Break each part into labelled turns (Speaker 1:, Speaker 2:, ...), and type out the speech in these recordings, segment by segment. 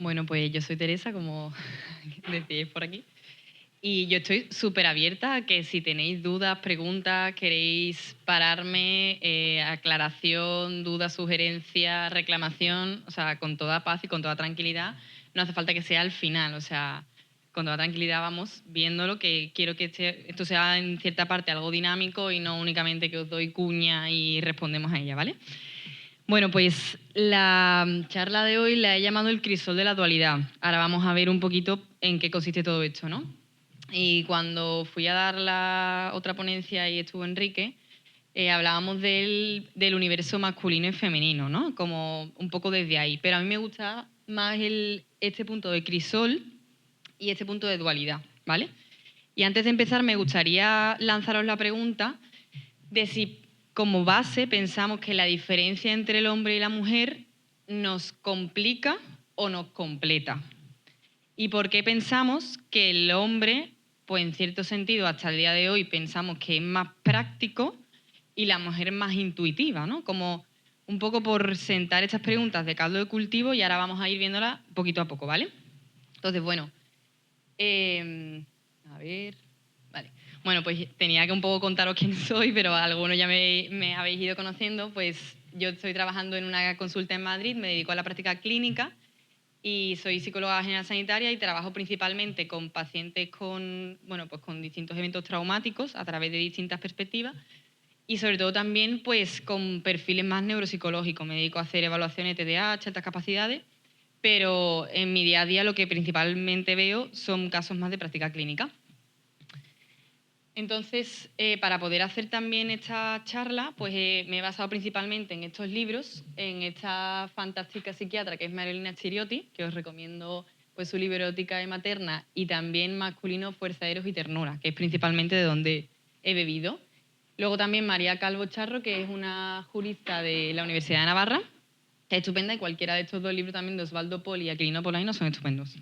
Speaker 1: Bueno, pues yo soy Teresa, como decíais por aquí. Y yo estoy súper abierta a que si tenéis dudas, preguntas, queréis pararme, aclaración, duda, sugerencia, reclamación, o sea, con toda paz y con toda tranquilidad. No hace falta que sea al final, o sea, con toda tranquilidad vamos viéndolo, que quiero que esto sea en cierta parte algo dinámico y no únicamente que os doy cuña y respondemos a ella, ¿vale? Bueno, pues la charla de hoy la he llamado el crisol de la dualidad. Ahora vamos a ver un poquito en qué consiste todo esto, ¿no? Y cuando fui a dar la otra ponencia y estuvo Enrique, hablábamos del universo masculino y femenino, ¿no? Como un poco desde ahí. Pero a mí me gusta más este punto de crisol y este punto de dualidad, ¿vale? Y antes de empezar me gustaría lanzaros la pregunta de si como base pensamos que la diferencia entre el hombre y la mujer nos complica o nos completa. ¿Y por qué pensamos que el hombre, pues en cierto sentido, hasta el día de hoy pensamos que es más práctico y la mujer es más intuitiva, ¿no? Como un poco por sentar estas preguntas de caldo de cultivo y ahora vamos a ir viéndolas poquito a poco, ¿vale? Entonces, bueno, a ver... Vale. Bueno, pues tenía que un poco contaros quién soy, pero algunos ya me habéis ido conociendo. Pues yo estoy trabajando en una consulta en Madrid, me dedico a la práctica clínica y soy psicóloga general sanitaria y trabajo principalmente con pacientes con distintos eventos traumáticos a través de distintas perspectivas y sobre todo también pues con perfiles más neuropsicológicos. Me dedico a hacer evaluaciones TDAH, altas capacidades, pero en mi día a día lo que principalmente veo son casos más de práctica clínica. Entonces, para poder hacer también esta charla, pues me he basado principalmente en estos libros, en esta fantástica psiquiatra que es Marilina Chiriotti, que os recomiendo pues, su libro Erótica y Materna, y también Masculino, Fuerza, Eros y Ternura, que es principalmente de donde he bebido. Luego también María Calvo Charro, que es una jurista de la Universidad de Navarra, que es estupenda, y cualquiera de estos dos libros también de Osvaldo Pol y Aquilino Polaino son estupendos.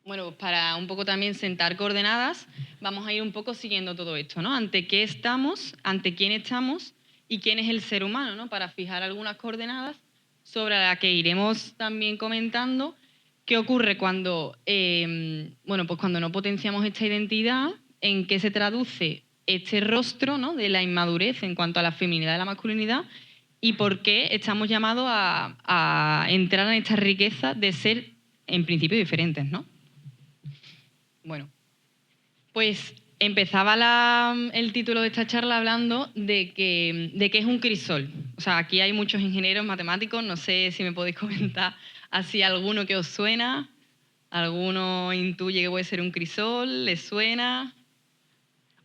Speaker 1: Bueno, pues para un poco también sentar coordenadas, vamos a ir un poco siguiendo todo esto, ¿no? Ante qué estamos, ante quién estamos y quién es el ser humano, ¿no? Para fijar algunas coordenadas sobre las que iremos también comentando qué ocurre cuando, cuando no potenciamos esta identidad, en qué se traduce este rostro, ¿no? De la inmadurez en cuanto a la feminidad y la masculinidad y por qué estamos llamados a entrar en esta riqueza de ser, en principio, diferentes, ¿no? Bueno, pues empezaba el título de esta charla hablando de qué es un crisol. O sea, aquí hay muchos ingenieros matemáticos, no sé si me podéis comentar así alguno que os suena, alguno intuye que puede ser un crisol, ¿les suena?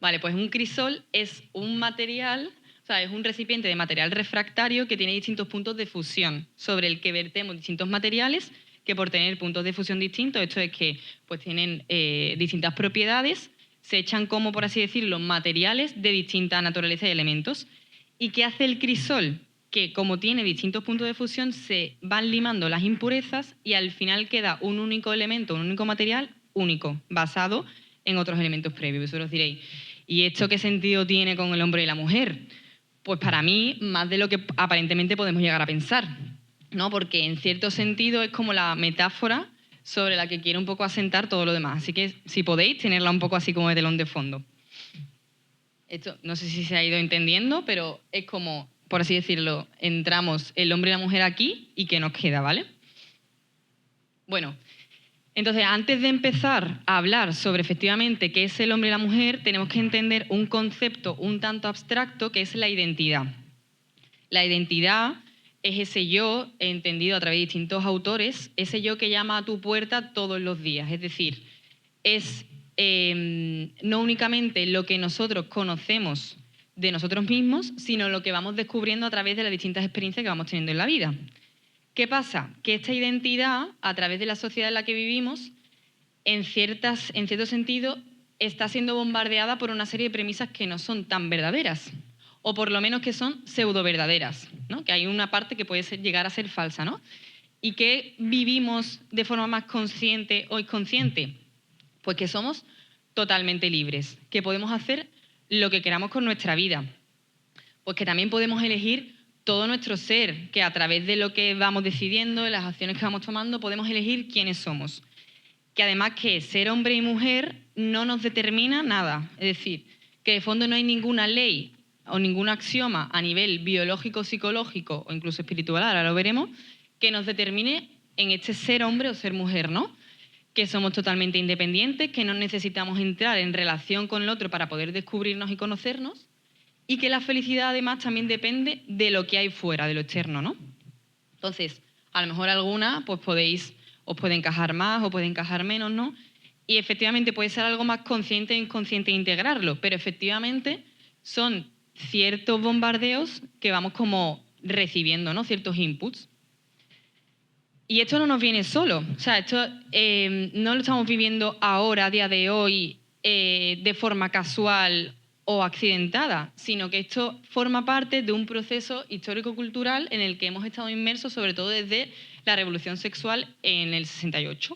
Speaker 1: Vale, pues un crisol es un material, o sea, es un recipiente de material refractario que tiene distintos puntos de fusión sobre el que vertemos distintos materiales que por tener puntos de fusión distintos, esto es que pues tienen distintas propiedades, se echan como, por así decirlo, materiales de distinta naturaleza y elementos. ¿Y qué hace el crisol? Que como tiene distintos puntos de fusión, se van limando las impurezas y al final queda un único elemento, un único material único, basado en otros elementos previos. Vosotros diréis, ¿y esto qué sentido tiene con el hombre y la mujer? Pues para mí, más de lo que aparentemente podemos llegar a pensar, ¿no? Porque en cierto sentido es como la metáfora sobre la que quiero un poco asentar todo lo demás. Así que, si podéis, tenerla un poco así como de telón de fondo. Esto no sé si se ha ido entendiendo, pero es como, por así decirlo, entramos el hombre y la mujer aquí y ¿qué nos queda, ¿vale? Bueno, entonces, antes de empezar a hablar sobre efectivamente qué es el hombre y la mujer, tenemos que entender un concepto un tanto abstracto que es la identidad. La identidad es ese yo, entendido a través de distintos autores, ese yo que llama a tu puerta todos los días. Es decir, es no únicamente lo que nosotros conocemos de nosotros mismos, sino lo que vamos descubriendo a través de las distintas experiencias que vamos teniendo en la vida. ¿Qué pasa? Que esta identidad, a través de la sociedad en la que vivimos, en cierto sentido, está siendo bombardeada por una serie de premisas que no son tan verdaderas, o por lo menos que son pseudo-verdaderas, ¿no? Que hay una parte que puede llegar a ser falsa, ¿no? ¿Y qué vivimos de forma más consciente o inconsciente? Pues que somos totalmente libres, que podemos hacer lo que queramos con nuestra vida, pues que también podemos elegir todo nuestro ser, que a través de lo que vamos decidiendo, de las acciones que vamos tomando, podemos elegir quiénes somos. Que además que ser hombre y mujer no nos determina nada. Es decir, que de fondo no hay ninguna ley o ningún axioma a nivel biológico, psicológico o incluso espiritual, ahora lo veremos, que nos determine en este ser hombre o ser mujer, ¿no? Que somos totalmente independientes, que no necesitamos entrar en relación con el otro para poder descubrirnos y conocernos, y que la felicidad además también depende de lo que hay fuera, de lo externo, ¿no? Entonces, a lo mejor alguna pues os puede encajar más o puede encajar menos, ¿no? Y efectivamente puede ser algo más consciente e inconsciente integrarlo, pero efectivamente son ciertos bombardeos que vamos como recibiendo, ¿no? Ciertos inputs. Y esto no nos viene solo, o sea, esto no lo estamos viviendo ahora, a día de hoy, de forma casual o accidentada, sino que esto forma parte de un proceso histórico-cultural en el que hemos estado inmersos, sobre todo desde la revolución sexual en el 68.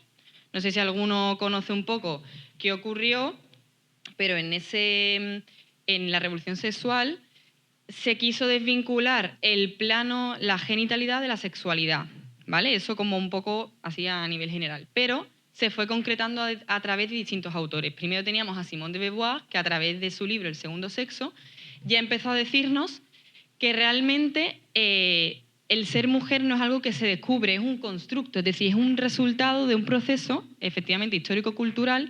Speaker 1: No sé si alguno conoce un poco qué ocurrió, pero en la revolución sexual se quiso desvincular el plano, la genitalidad de la sexualidad, ¿vale? Eso como un poco así a nivel general. Pero se fue concretando a través de distintos autores. Primero teníamos a Simone de Beauvoir, que a través de su libro El segundo sexo ya empezó a decirnos que realmente el ser mujer no es algo que se descubre, es un constructo, es decir, es un resultado de un proceso, efectivamente, histórico-cultural,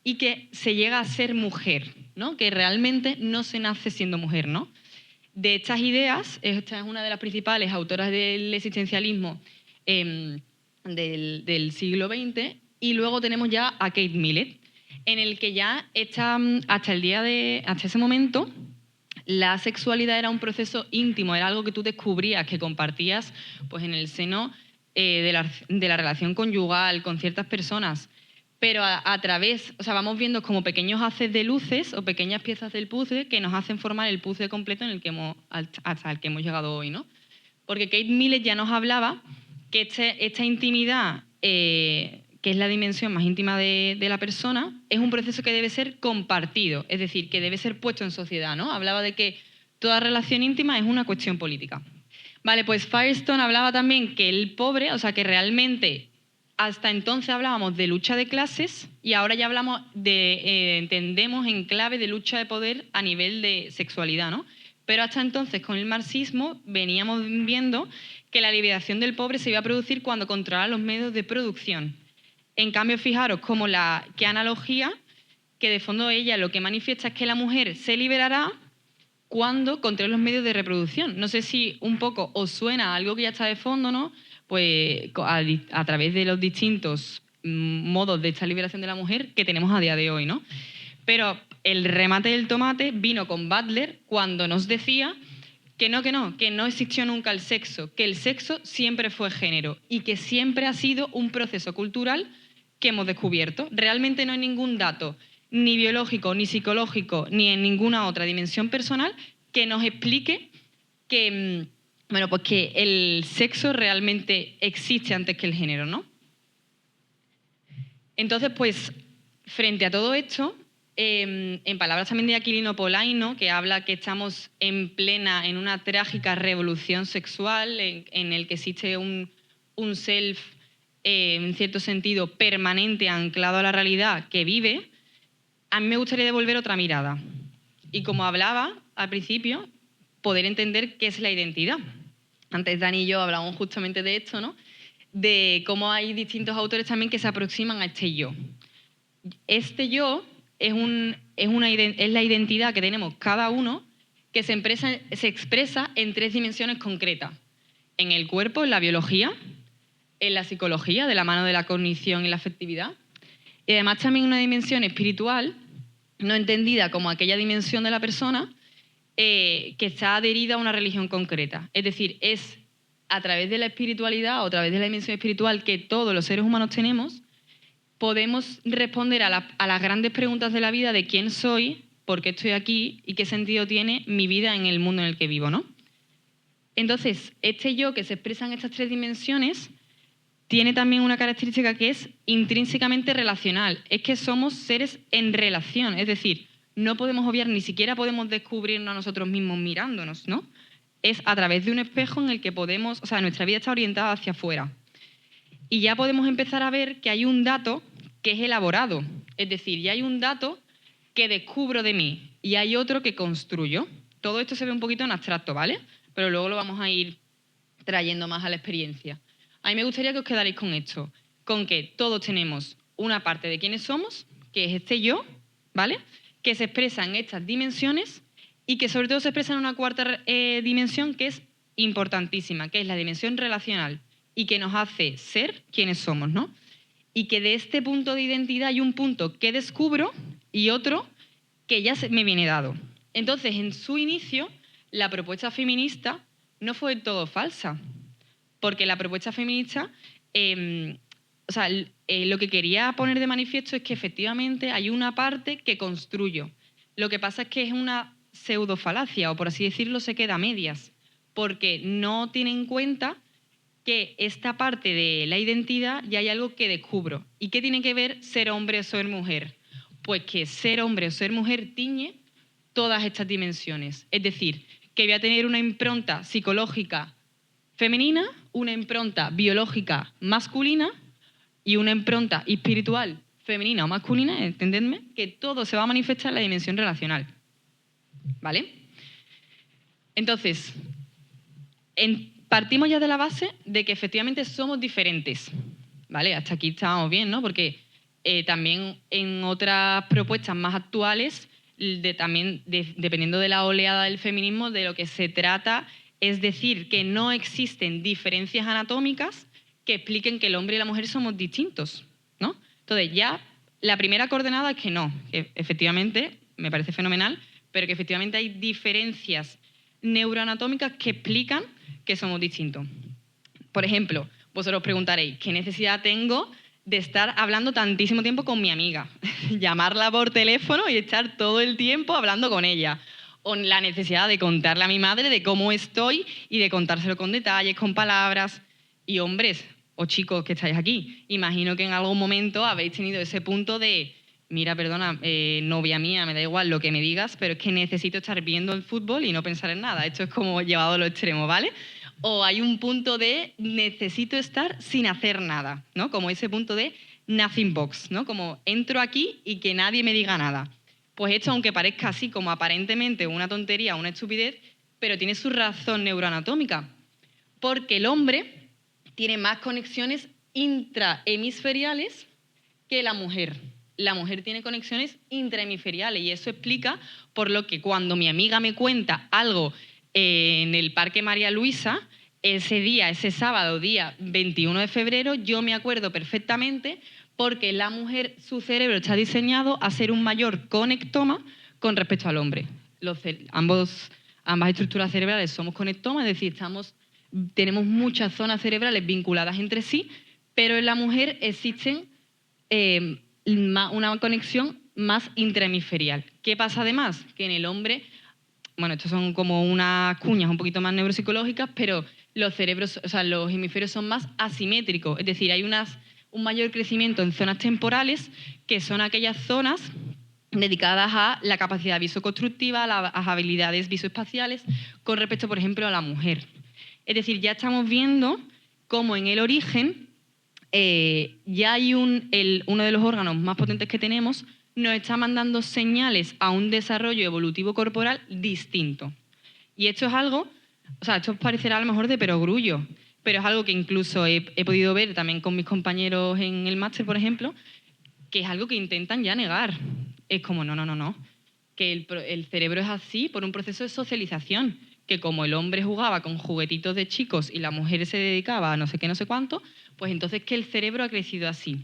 Speaker 1: y que se llega a ser mujer, ¿no? Que realmente no se nace siendo mujer, ¿no? De estas ideas, esta es una de las principales autoras del existencialismo del siglo XX, y luego tenemos ya a Kate Millett, en el que ya hasta ese momento la sexualidad era un proceso íntimo, era algo que tú descubrías, que compartías pues, en el seno de la relación conyugal con ciertas personas, pero a través, o sea, vamos viendo como pequeños haces de luces o pequeñas piezas del puzzle que nos hacen formar el puzzle completo en el que hasta el que hemos llegado hoy, ¿no? Porque Kate Millett ya nos hablaba que esta intimidad, que es la dimensión más íntima de la persona, es un proceso que debe ser compartido, es decir, que debe ser puesto en sociedad, ¿no? Hablaba de que toda relación íntima es una cuestión política. Vale, pues Firestone hablaba también que el pobre, o sea, que realmente hasta entonces hablábamos de lucha de clases y ahora ya hablamos entendemos en clave de lucha de poder a nivel de sexualidad, ¿no? Pero hasta entonces con el marxismo veníamos viendo que la liberación del pobre se iba a producir cuando controlaba los medios de producción. En cambio, fijaros como qué analogía, que de fondo ella lo que manifiesta es que la mujer se liberará cuando controle los medios de reproducción. No sé si un poco os suena algo que ya está de fondo, ¿no? Pues a través de los distintos modos de esta liberación de la mujer que tenemos a día de hoy, ¿no? Pero el remate del tomate vino con Butler cuando nos decía que no existió nunca el sexo, que el sexo siempre fue género y que siempre ha sido un proceso cultural que hemos descubierto. Realmente no hay ningún dato, ni biológico, ni psicológico, ni en ninguna otra dimensión personal que nos explique que, pues que el sexo realmente existe antes que el género, ¿no? Entonces, pues, frente a todo esto, en palabras también de Aquilino Polaino, que habla que estamos en una trágica revolución sexual en el que existe un self, en cierto sentido, permanente, anclado a la realidad que vive, a mí me gustaría devolver otra mirada. Y como hablaba al principio, poder entender qué es la identidad. Antes Dani y yo hablábamos justamente de esto, ¿no? De cómo hay distintos autores también que se aproximan a este yo. Este yo es la identidad que tenemos cada uno que se expresa en 3 dimensiones concretas. En el cuerpo, en la biología, en la psicología, de la mano de la cognición y la afectividad. Y además también una dimensión espiritual, no entendida como aquella dimensión de la persona que está adherida a una religión concreta. Es decir, es a través de la espiritualidad o a través de la dimensión espiritual que todos los seres humanos tenemos, podemos responder a las grandes preguntas de la vida de quién soy, por qué estoy aquí y qué sentido tiene mi vida en el mundo en el que vivo, ¿no? Entonces, este yo que se expresa en estas 3 dimensiones tiene también una característica que es intrínsecamente relacional. Es que somos seres en relación, es decir, no podemos obviar, ni siquiera podemos descubrirnos a nosotros mismos mirándonos, ¿no? es a través de un espejo en el que podemos, o sea, nuestra vida está orientada hacia afuera. Y ya podemos empezar a ver que hay un dato que es elaborado. Es decir, ya hay un dato que descubro de mí y hay otro que construyo. Todo esto se ve un poquito en abstracto, ¿vale? Pero luego lo vamos a ir trayendo más a la experiencia. A mí me gustaría que os quedaréis con esto, con que todos tenemos una parte de quiénes somos, que es este yo, ¿vale? Que se expresa en estas dimensiones y que sobre todo se expresa en una cuarta dimensión que es importantísima, que es la dimensión relacional y que nos hace ser quienes somos, ¿no? Y que de este punto de identidad hay un punto que descubro y otro que ya me viene dado. Entonces, en su inicio, la propuesta feminista no fue del todo falsa, porque la propuesta feminista, lo que quería poner de manifiesto es que efectivamente hay una parte que construyo. Lo que pasa es que es una pseudofalacia, o por así decirlo, se queda a medias, porque no tiene en cuenta que esta parte de la identidad ya hay algo que descubro. ¿Y qué tiene que ver ser hombre o ser mujer? Pues que ser hombre o ser mujer tiñe todas estas dimensiones. Es decir, que voy a tener una impronta psicológica femenina, una impronta biológica masculina y una impronta espiritual femenina o masculina, entendedme, que todo se va a manifestar en la dimensión relacional. ¿Vale? Entonces, partimos ya de la base de que efectivamente somos diferentes. ¿Vale? Hasta aquí estamos bien, ¿no? Porque también en otras propuestas más actuales, dependiendo de la oleada del feminismo, de lo que se trata es decir que no existen diferencias anatómicas que expliquen que el hombre y la mujer somos distintos, ¿no? Entonces ya la primera coordenada es que no, que efectivamente me parece fenomenal, pero que efectivamente hay diferencias neuroanatómicas que explican que somos distintos. Por ejemplo, vosotros os preguntaréis, ¿qué necesidad tengo de estar hablando tantísimo tiempo con mi amiga? Llamarla por teléfono y estar todo el tiempo hablando con ella. O la necesidad de contarle a mi madre de cómo estoy y de contárselo con detalles, con palabras. Y hombres o chicos que estáis aquí, imagino que en algún momento habéis tenido ese punto de, mira, perdona, novia mía, me da igual lo que me digas, pero es que necesito estar viendo el fútbol y no pensar en nada. Esto es como llevado a lo extremo, ¿vale? O hay un punto de necesito estar sin hacer nada, ¿no? Como ese punto de nothing box, ¿no? Como entro aquí y que nadie me diga nada. Pues esto, aunque parezca así como aparentemente una tontería, una estupidez, pero tiene su razón neuroanatómica. Porque el hombre tiene más conexiones intrahemisferiales que la mujer. La mujer tiene conexiones intrahemisferiales y eso explica por lo que cuando mi amiga me cuenta algo en el Parque María Luisa, ese día, ese sábado, día 21 de febrero, yo me acuerdo perfectamente porque la mujer, su cerebro está diseñado a ser un mayor conectoma con respecto al hombre. Ambas estructuras cerebrales somos conectomas, es decir, tenemos muchas zonas cerebrales vinculadas entre sí, pero en la mujer existen una conexión más intrahemisferial. ¿Qué pasa además? Que en el hombre, bueno, estos son como unas cuñas un poquito más neuropsicológicas, pero los cerebros, o sea, los hemisferios son más asimétricos, es decir, hay un mayor crecimiento en zonas temporales, que son aquellas zonas dedicadas a la capacidad visoconstructiva, a las habilidades visoespaciales, con respecto, por ejemplo, a la mujer. Es decir, ya estamos viendo cómo en el origen ya hay uno de los órganos más potentes que tenemos, nos está mandando señales a un desarrollo evolutivo corporal distinto. Y esto es algo, o sea, esto os parecerá a lo mejor de perogrullo, pero es algo que incluso he podido ver también con mis compañeros en el máster, por ejemplo, que es algo que intentan ya negar. Es como, no, que el cerebro es así por un proceso de socialización, que como el hombre jugaba con juguetitos de chicos y la mujer se dedicaba a no sé qué, no sé cuánto, pues entonces que el cerebro ha crecido así.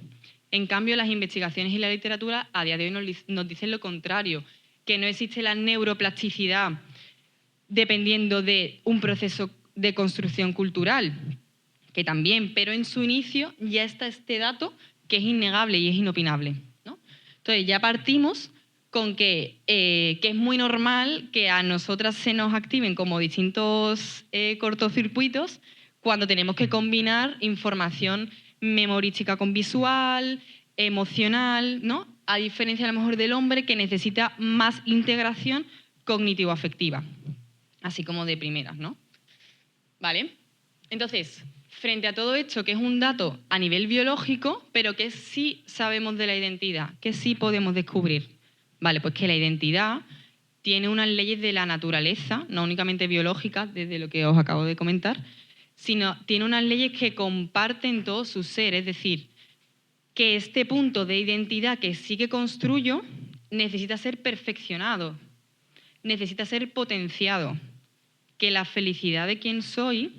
Speaker 1: En cambio, las investigaciones y la literatura a día de hoy nos dicen lo contrario, que no existe la neuroplasticidad dependiendo de un proceso de construcción cultural, que también, pero en su inicio ya está este dato que es innegable y es inopinable, ¿no? Entonces ya partimos con que es muy normal que a nosotras se nos activen como distintos cortocircuitos cuando tenemos que combinar información memorística con visual, emocional, ¿no? A diferencia a lo mejor del hombre que necesita más integración cognitivo-afectiva, así como de primeras, ¿no? ¿vale? Entonces, frente a todo esto, que es un dato a nivel biológico, pero que sí sabemos de la identidad, que sí podemos descubrir, ¿vale? Pues que la identidad tiene unas leyes de la naturaleza, no únicamente biológicas, desde lo que os acabo de comentar, sino tiene unas leyes que comparten todo su ser, es decir, que este punto de identidad que sí que construyo necesita ser perfeccionado, necesita ser potenciado, que la felicidad de quien soy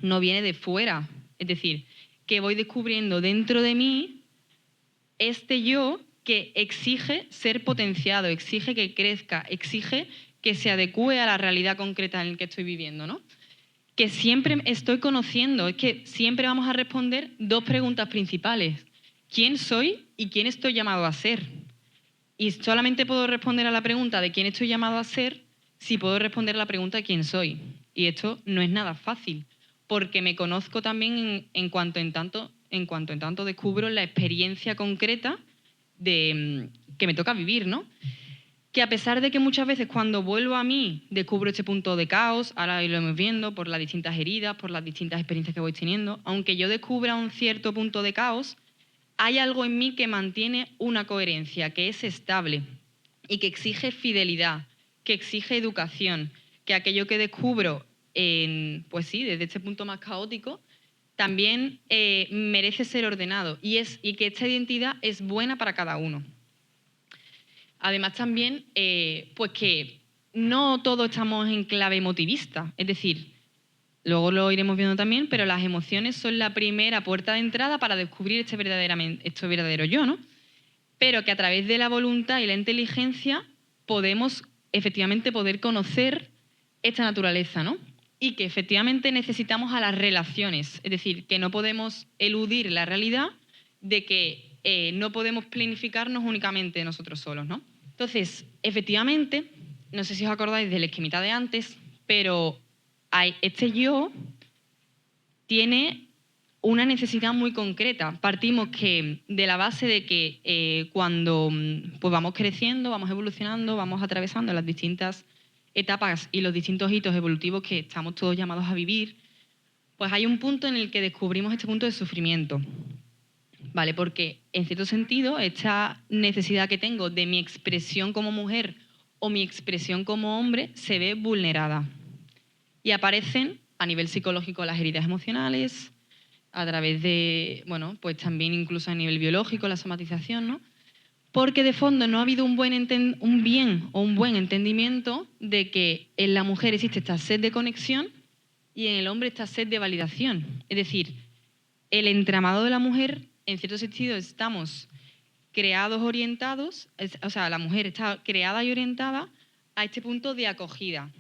Speaker 1: no viene de fuera, es decir, que voy descubriendo dentro de mí este yo que exige ser potenciado, exige que crezca, exige que se adecue a la realidad concreta en la que estoy viviendo, ¿no? Que siempre estoy conociendo, es que siempre vamos a responder dos preguntas principales. ¿Quién soy y quién estoy llamado a ser? Y solamente puedo responder a la pregunta de quién estoy llamado a ser si puedo responder a la pregunta de quién soy. Y esto no es nada fácil, porque me conozco también en cuanto en tanto descubro la experiencia concreta que me toca vivir, ¿no? Que a pesar de que muchas veces cuando vuelvo a mí descubro este punto de caos, ahora lo hemos viendo por las distintas heridas, por las distintas experiencias que voy teniendo, aunque yo descubra un cierto punto de caos, hay algo en mí que mantiene una coherencia, que es estable y que exige fidelidad, que exige educación, que aquello que descubro pues sí, desde este punto más caótico, también merece ser ordenado y que esta identidad es buena para cada uno. Además también, pues que no todos estamos en clave emotivista, es decir, luego lo iremos viendo también, pero las emociones son la primera puerta de entrada para descubrir este verdadero yo, ¿no? Pero que a través de la voluntad y la inteligencia podemos efectivamente poder conocer esta naturaleza, ¿no? Y que efectivamente necesitamos a las relaciones, es decir, que no podemos eludir la realidad de que no podemos planificarnos únicamente nosotros solos, ¿no? Entonces, efectivamente, no sé si os acordáis del esquemita de antes, pero este yo tiene una necesidad muy concreta. Partimos de la base de que cuando pues vamos creciendo, vamos evolucionando, vamos atravesando las distintas etapas y los distintos hitos evolutivos que estamos todos llamados a vivir, pues hay un punto en el que descubrimos este punto de sufrimiento. ¿Vale? Porque, en cierto sentido, esta necesidad que tengo de mi expresión como mujer o mi expresión como hombre se ve vulnerada. Y aparecen, a nivel psicológico, las heridas emocionales, a través de, bueno, pues también incluso a nivel biológico, la somatización, ¿no? Porque de fondo no ha habido un buen entendimiento de que en la mujer existe esta sed de conexión y en el hombre esta sed de validación. Es decir, el entramado de la mujer, en cierto sentido, estamos creados, orientados, o sea, la mujer está creada y orientada a este punto de acogida.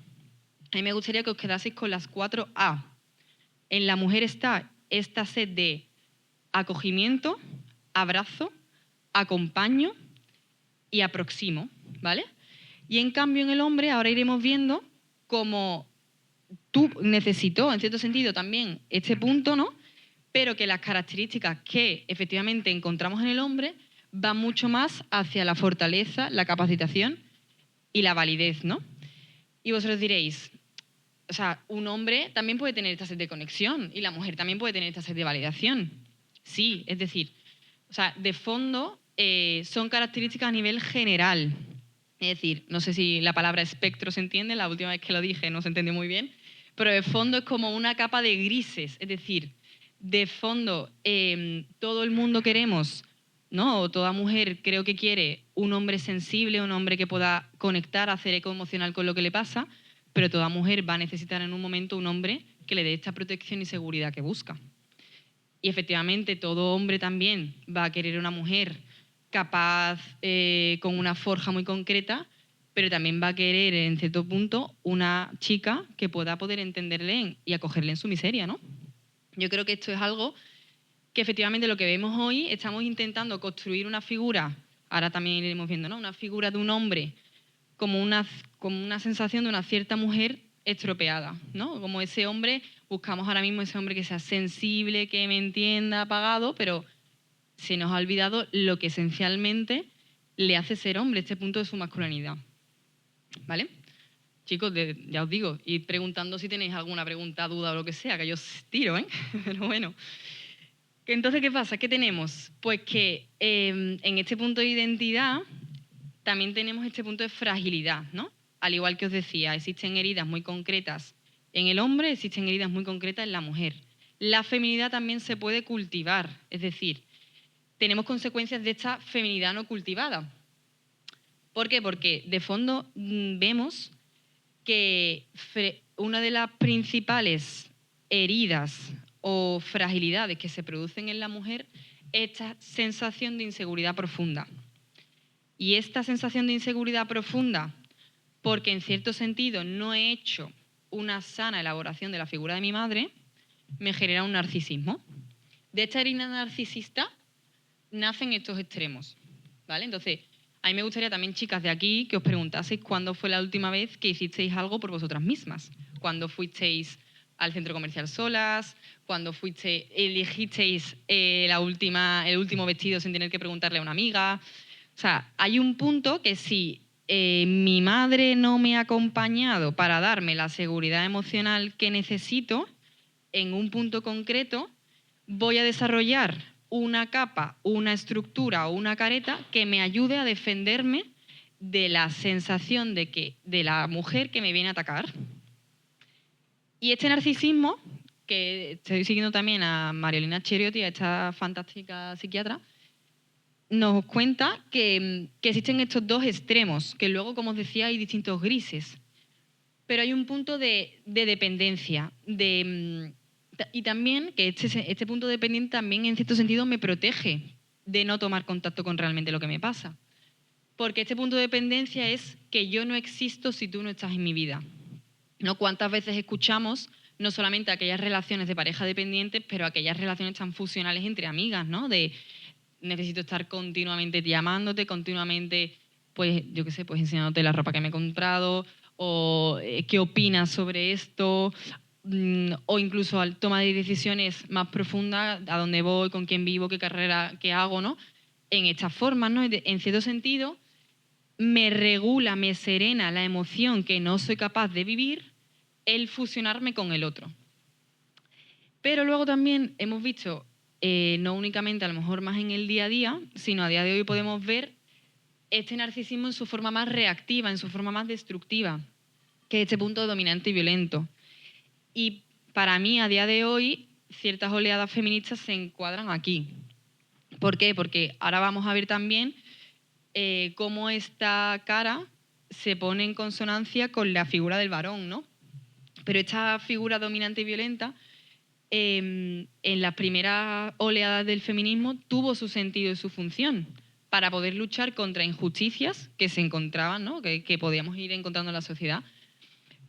Speaker 1: A mí me gustaría que os quedaseis con las 4 A. En la mujer está esta sed de acogimiento, abrazo, acompaño y aproximo, ¿vale? Y en cambio en el hombre ahora iremos viendo cómo tú necesitó, en cierto sentido, también este punto, ¿no? Pero que las características que efectivamente encontramos en el hombre van mucho más hacia la fortaleza, la capacitación y la validez, ¿no? Y vosotros diréis, o sea, un hombre también puede tener esta sed de conexión y la mujer también puede tener esta sed de validación. Sí, es decir, o sea, de fondo son características a nivel general. Es decir, no sé si la palabra espectro se entiende, la última vez que lo dije no se entendió muy bien, pero de fondo es como una capa de grises, es decir, de fondo todo el mundo queremos, ¿no? O toda mujer creo que quiere un hombre sensible, un hombre que pueda conectar, hacer eco emocional con lo que le pasa, pero toda mujer va a necesitar en un momento un hombre que le dé esta protección y seguridad que busca. Y efectivamente todo hombre también va a querer una mujer capaz, con una forja muy concreta, pero también va a querer en cierto punto una chica que pueda poder entenderle y acogerle en su miseria, ¿no? Yo creo que esto es algo que efectivamente lo que vemos hoy, estamos intentando construir una figura, ahora también iremos viendo, ¿no? Una figura de un hombre como una sensación de una cierta mujer estropeada, ¿no? Como ese hombre, buscamos ahora mismo ese hombre que sea sensible, que me entienda, apagado, pero se nos ha olvidado lo que esencialmente le hace ser hombre, este punto de su masculinidad, ¿vale? chicos, ya os digo, id preguntando si tenéis alguna pregunta, duda o lo que sea, que yo os tiro, ¿eh? Pero bueno. Entonces, ¿qué pasa? ¿Qué tenemos? Pues que en este punto de identidad también tenemos este punto de fragilidad, ¿no? Al igual que os decía, existen heridas muy concretas en el hombre, existen heridas muy concretas en la mujer. La feminidad también se puede cultivar, es decir, tenemos consecuencias de esta feminidad no cultivada. ¿Por qué? Porque de fondo vemos que una de las principales heridas o fragilidades que se producen en la mujer es esta sensación de inseguridad profunda. Y esta sensación de inseguridad profunda, porque en cierto sentido no he hecho una sana elaboración de la figura de mi madre, me genera un narcisismo. De esta herida narcisista nacen estos extremos, ¿vale? Entonces, a mí me gustaría también, chicas de aquí, que os preguntaseis cuándo fue la última vez que hicisteis algo por vosotras mismas. Cuando fuisteis al centro comercial solas, cuando elegisteis el último vestido sin tener que preguntarle a una amiga. O sea, hay un punto que si mi madre no me ha acompañado para darme la seguridad emocional que necesito, en un punto concreto voy a desarrollar una capa, una estructura o una careta que me ayude a defenderme de la sensación de la mujer que me viene a atacar. Y este narcisismo, que estoy siguiendo también a Mariolina Cherioti, a esta fantástica psiquiatra, nos cuenta que existen estos dos extremos, que luego, como os decía, hay distintos grises. Pero hay un punto de dependencia, y también que este punto dependiente también en cierto sentido me protege de no tomar contacto con realmente lo que me pasa. Porque este punto de dependencia es que yo no existo si tú no estás en mi vida. ¿No? ¿Cuántas veces escuchamos no solamente aquellas relaciones de pareja dependientes, pero aquellas relaciones tan fusionales entre amigas, ¿no? De necesito estar continuamente llamándote, continuamente, pues, yo qué sé, pues enseñándote la ropa que me he comprado, o qué opinas sobre esto, o incluso al toma de decisiones más profundas, a dónde voy, con quién vivo, qué carrera, qué hago, ¿no? En estas formas, ¿no? En cierto sentido, me regula, me serena la emoción que no soy capaz de vivir el fusionarme con el otro. Pero luego también hemos visto, no únicamente a lo mejor más en el día a día, sino a día de hoy podemos ver este narcisismo en su forma más reactiva, en su forma más destructiva, que es este punto dominante y violento. Y para mí, a día de hoy, ciertas oleadas feministas se encuadran aquí. ¿Por qué? Porque ahora vamos a ver también cómo esta cara se pone en consonancia con la figura del varón, ¿no? Pero esta figura dominante y violenta, en las primeras oleadas del feminismo, tuvo su sentido y su función para poder luchar contra injusticias que se encontraban, ¿no? que podíamos ir encontrando en la sociedad.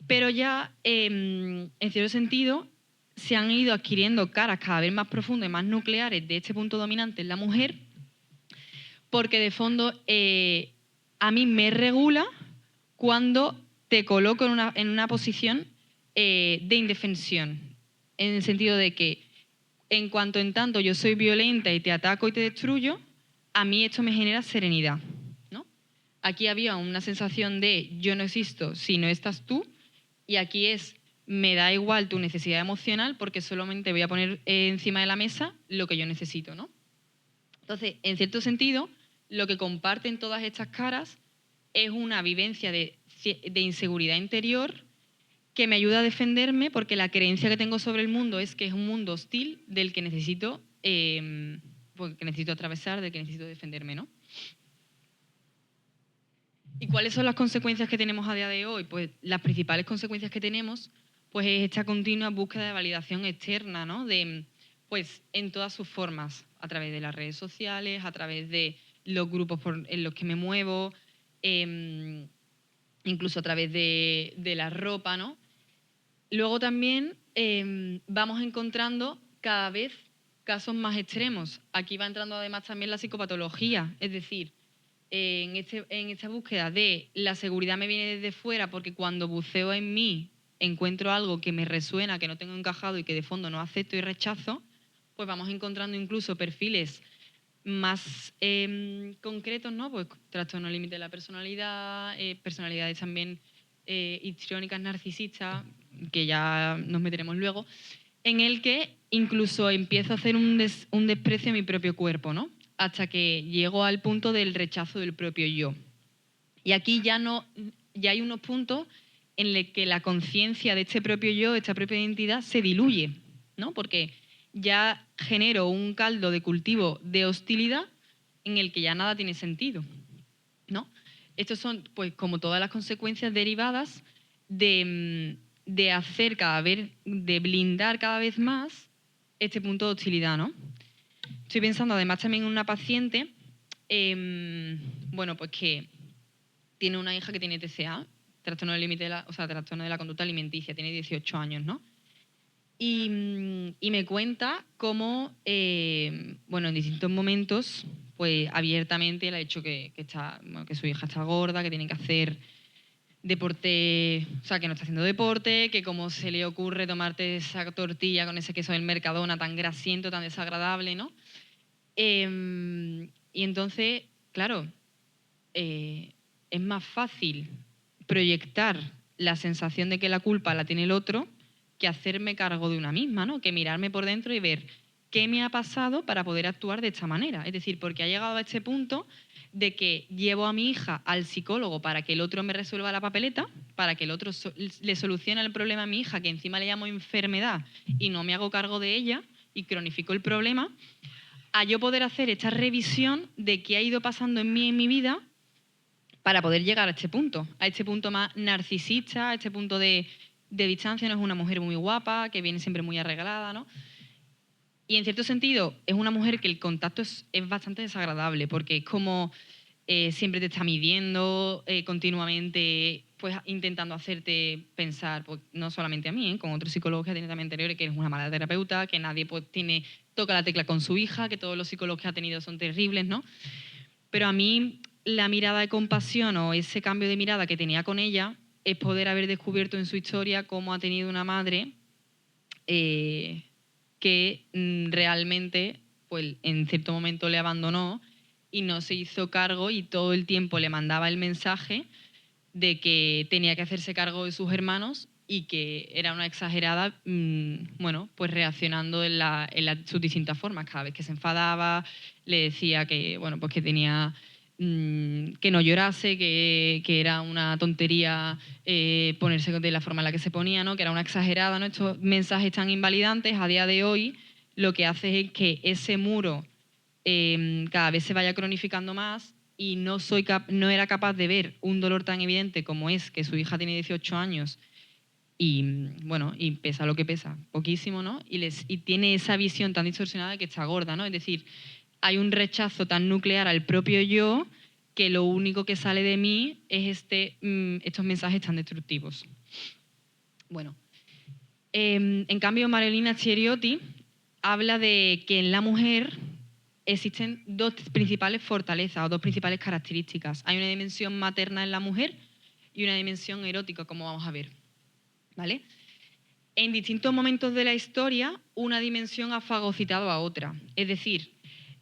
Speaker 1: Pero ya, en cierto sentido, se han ido adquiriendo caras cada vez más profundas y más nucleares de este punto dominante en la mujer, porque de fondo a mí me regula cuando te coloco en una posición de indefensión, en el sentido de que en cuanto en tanto yo soy violenta y te ataco y te destruyo, a mí esto me genera serenidad, ¿no? Aquí había una sensación de yo no existo si no estás tú, y aquí es me da igual tu necesidad emocional porque solamente voy a poner encima de la mesa lo que yo necesito, ¿no? Entonces, en cierto sentido, lo que comparten todas estas caras es una vivencia de inseguridad interior que me ayuda a defenderme porque la creencia que tengo sobre el mundo es que es un mundo hostil del que necesito, pues, que necesito atravesar, del que necesito defenderme, ¿no? ¿Y cuáles son las consecuencias que tenemos a día de hoy? Pues las principales consecuencias que tenemos pues, es esta continua búsqueda de validación externa, ¿no? Pues en todas sus formas, a través de las redes sociales, a través de los grupos en los que me muevo, incluso a través de la ropa, ¿no? Luego también vamos encontrando cada vez casos más extremos. Aquí va entrando además también la psicopatología, es decir, en esta búsqueda de la seguridad me viene desde fuera porque cuando buceo en mí encuentro algo que me resuena, que no tengo encajado y que de fondo no acepto y rechazo, pues vamos encontrando incluso perfiles más concretos, ¿no? Pues trastorno límite de la personalidad, personalidades también histriónicas narcisistas, que ya nos meteremos luego, en el que incluso empiezo a hacer un desprecio a mi propio cuerpo, ¿no? Hasta que llego al punto del rechazo del propio yo. Y aquí ya hay unos puntos en los que la conciencia de este propio yo, esta propia identidad, se diluye, ¿no? Porque ya genero un caldo de cultivo de hostilidad en el que ya nada tiene sentido, ¿no? Estos son, pues, como todas las consecuencias derivadas de hacer de blindar cada vez más este punto de hostilidad, ¿no? Estoy pensando además también en una paciente, bueno, pues que tiene una hija que tiene TCA, trastorno trastorno de la conducta alimenticia, tiene 18 años, ¿no? Y me cuenta cómo, bueno, en distintos momentos, pues abiertamente le ha dicho que su hija está gorda, que tiene que hacer deporte, o sea, que no está haciendo deporte, que cómo se le ocurre tomarte esa tortilla con ese queso del Mercadona tan grasiento, tan desagradable, ¿no? Y entonces, claro, es más fácil proyectar la sensación de que la culpa la tiene el otro que hacerme cargo de una misma, ¿no? Que mirarme por dentro y ver qué me ha pasado para poder actuar de esta manera. Es decir, porque ha llegado a este punto de que llevo a mi hija al psicólogo para que el otro me resuelva la papeleta, para que el otro le solucione el problema a mi hija, que encima le llamo enfermedad y no me hago cargo de ella y cronifico el problema, a yo poder hacer esta revisión de qué ha ido pasando en mí en mi vida para poder llegar a este punto más narcisista, a este punto de distancia. No es una mujer muy guapa, que viene siempre muy arreglada, ¿no? Y en cierto sentido es una mujer que el contacto es bastante desagradable, porque es como siempre te está midiendo continuamente, pues intentando hacerte pensar, pues, no solamente a mí, con otros psicólogos que ha tenido también anteriores, que eres una mala terapeuta, que nadie pues, toca la tecla con su hija, que todos los psicólogos que ha tenido son terribles, ¿no? Pero a mí la mirada de compasión o ese cambio de mirada que tenía con ella es poder haber descubierto en su historia cómo ha tenido una madre que realmente pues, en cierto momento le abandonó y no se hizo cargo y todo el tiempo le mandaba el mensaje de que tenía que hacerse cargo de sus hermanos y que era una exagerada, bueno, pues reaccionando en sus distintas formas. Cada vez que se enfadaba, le decía que, bueno, pues que tenía que no llorase, que era una tontería ponerse de la forma en la que se ponía, ¿no? Que era una exagerada, ¿no? Estos mensajes tan invalidantes a día de hoy lo que hace es que ese muro cada vez se vaya cronificando más y no era capaz de ver un dolor tan evidente como es que su hija tiene 18 años y, bueno, y pesa lo que pesa, poquísimo, ¿no? Y tiene esa visión tan distorsionada de que está gorda, ¿no? Es decir, hay un rechazo tan nuclear al propio yo que lo único que sale de mí es estos mensajes tan destructivos. Bueno, en cambio, Marilina Chieriotti habla de que en la mujer existen dos principales fortalezas o dos principales características. Hay una dimensión materna en la mujer y una dimensión erótica, como vamos a ver, ¿vale? En distintos momentos de la historia, una dimensión ha fagocitado a otra. Es decir,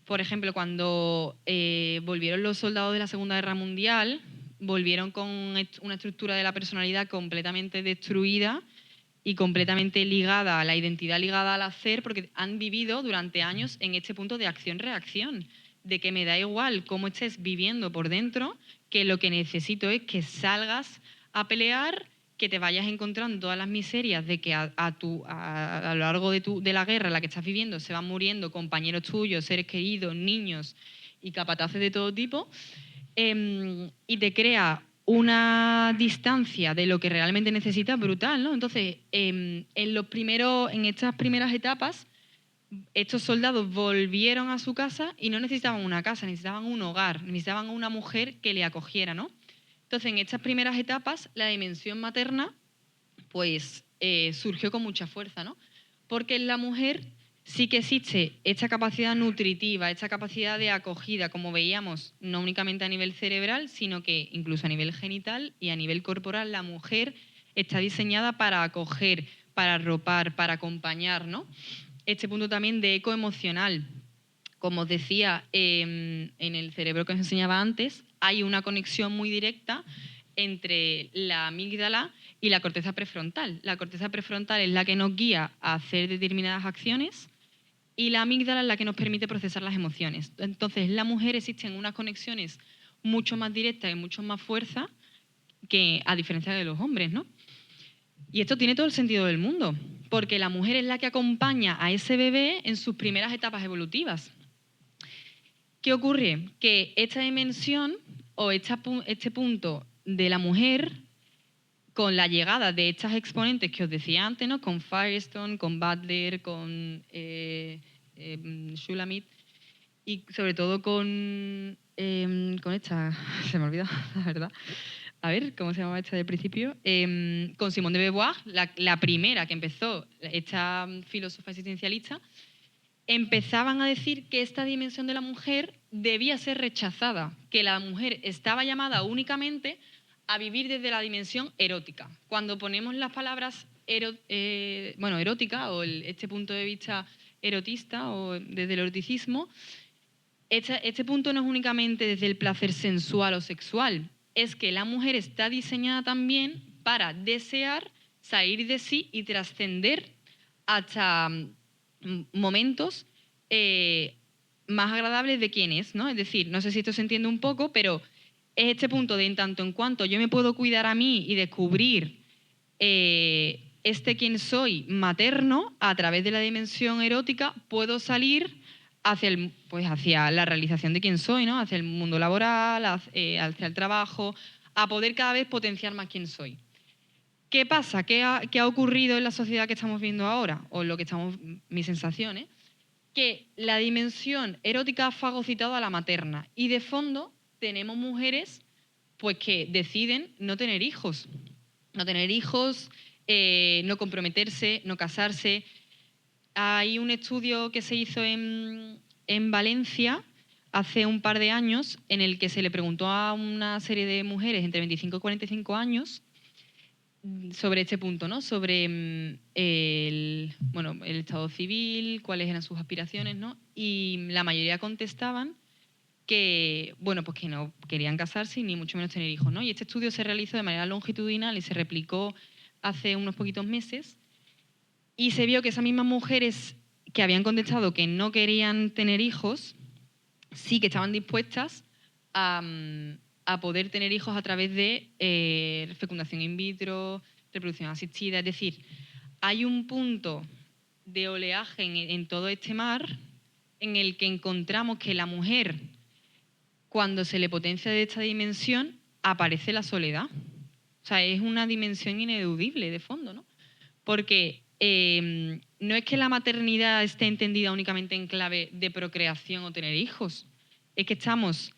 Speaker 1: por ejemplo, cuando volvieron los soldados de la Segunda Guerra Mundial, volvieron con una estructura de la personalidad completamente destruida y completamente ligada a la identidad, ligada al hacer, porque han vivido durante años en este punto de acción-reacción, de que me da igual cómo estés viviendo por dentro, que lo que necesito es que salgas a pelear, que te vayas encontrando todas las miserias de que a lo largo de la guerra en la que estás viviendo se van muriendo compañeros tuyos, seres queridos, niños y capataces de todo tipo, y te crea una distancia de lo que realmente necesitas brutal, ¿no? Entonces, en estas primeras etapas, estos soldados volvieron a su casa y no necesitaban una casa, necesitaban un hogar, necesitaban una mujer que le acogiera, ¿no? Entonces, en estas primeras etapas, la dimensión materna, pues, surgió con mucha fuerza, ¿no? Porque en la mujer sí que existe esta capacidad nutritiva, esta capacidad de acogida, como veíamos, no únicamente a nivel cerebral, sino que incluso a nivel genital y a nivel corporal, la mujer está diseñada para acoger, para arropar, para acompañar, ¿no? Este punto también de eco emocional. Como os decía, en el cerebro que os enseñaba antes, hay una conexión muy directa entre la amígdala y la corteza prefrontal. La corteza prefrontal es la que nos guía a hacer determinadas acciones y la amígdala es la que nos permite procesar las emociones. Entonces, en la mujer existen unas conexiones mucho más directas y mucho más fuerza que a diferencia de los hombres, ¿no? Y esto tiene todo el sentido del mundo, porque la mujer es la que acompaña a ese bebé en sus primeras etapas evolutivas. ¿Qué ocurre? Que esta dimensión o este punto de la mujer, con la llegada de estas exponentes que os decía antes, ¿no? Con Firestone, con Butler, con Shulamit y sobre todo con esta, se me olvidó, la verdad. A ver, ¿cómo se llamaba esta del principio? Con Simone de Beauvoir, la primera que empezó, esta filósofa existencialista, empezaban a decir que esta dimensión de la mujer debía ser rechazada, que la mujer estaba llamada únicamente a vivir desde la dimensión erótica. Cuando ponemos las palabras erótica o este punto de vista erotista o desde el eroticismo, este punto no es únicamente desde el placer sensual o sexual, es que la mujer está diseñada también para desear salir de sí y trascender hasta momentos más agradables de quién es, ¿no? Es decir, no sé si esto se entiende un poco, pero es este punto de en tanto en cuanto yo me puedo cuidar a mí y descubrir quién soy materno a través de la dimensión erótica, puedo salir hacia la realización de quién soy, ¿no? Hacia el mundo laboral, hacia el trabajo, a poder cada vez potenciar más quién soy. ¿Qué pasa? ¿Qué ha ocurrido en la sociedad que estamos viendo ahora? O lo que mis sensaciones, que la dimensión erótica ha fagocitado a la materna y de fondo tenemos mujeres pues que deciden no tener hijos. No tener hijos, no comprometerse, no casarse. Hay un estudio que se hizo en Valencia hace un par de años en el que se le preguntó a una serie de mujeres entre 25 y 45 años sobre este punto, ¿no? Sobre el estado civil, cuáles eran sus aspiraciones, ¿no? Y la mayoría contestaban que, pues que no querían casarse ni mucho menos tener hijos, ¿no? Y este estudio se realizó de manera longitudinal y se replicó hace unos poquitos meses y se vio que esas mismas mujeres que habían contestado que no querían tener hijos, sí que estaban dispuestas a poder tener hijos a través de fecundación in vitro, reproducción asistida. Es decir, hay un punto de oleaje en todo este mar en el que encontramos que la mujer, cuando se le potencia de esta dimensión, aparece la soledad. O sea, es una dimensión ineludible de fondo, ¿no? Porque no es que la maternidad esté entendida únicamente en clave de procreación o tener hijos, es que estamos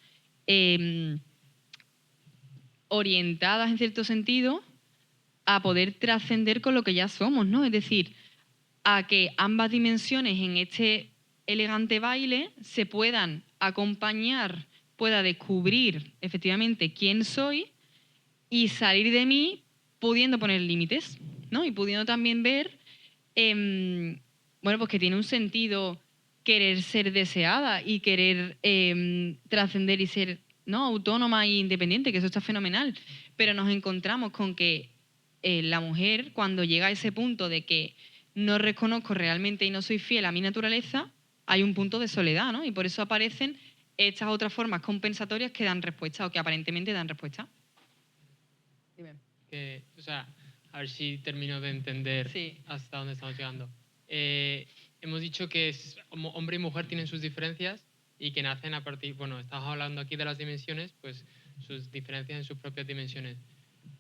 Speaker 1: orientadas en cierto sentido a poder trascender con lo que ya somos, ¿no? Es decir, a que ambas dimensiones en este elegante baile se puedan acompañar, pueda descubrir efectivamente quién soy y salir de mí pudiendo poner límites, ¿no? Y pudiendo también ver pues que tiene un sentido querer ser deseada y querer trascender y ser, ¿no?, autónoma e independiente, que eso está fenomenal. Pero nos encontramos con que la mujer, cuando llega a ese punto de que no reconozco realmente y no soy fiel a mi naturaleza, hay un punto de soledad, ¿no? Y por eso aparecen estas otras formas compensatorias que dan respuesta o que aparentemente dan respuesta. Dime.
Speaker 2: A ver si termino de entender hasta dónde estamos llegando. Hemos dicho que hombre y mujer tienen sus diferencias y que nacen a partir, estamos hablando aquí de las dimensiones, pues sus diferencias en sus propias dimensiones.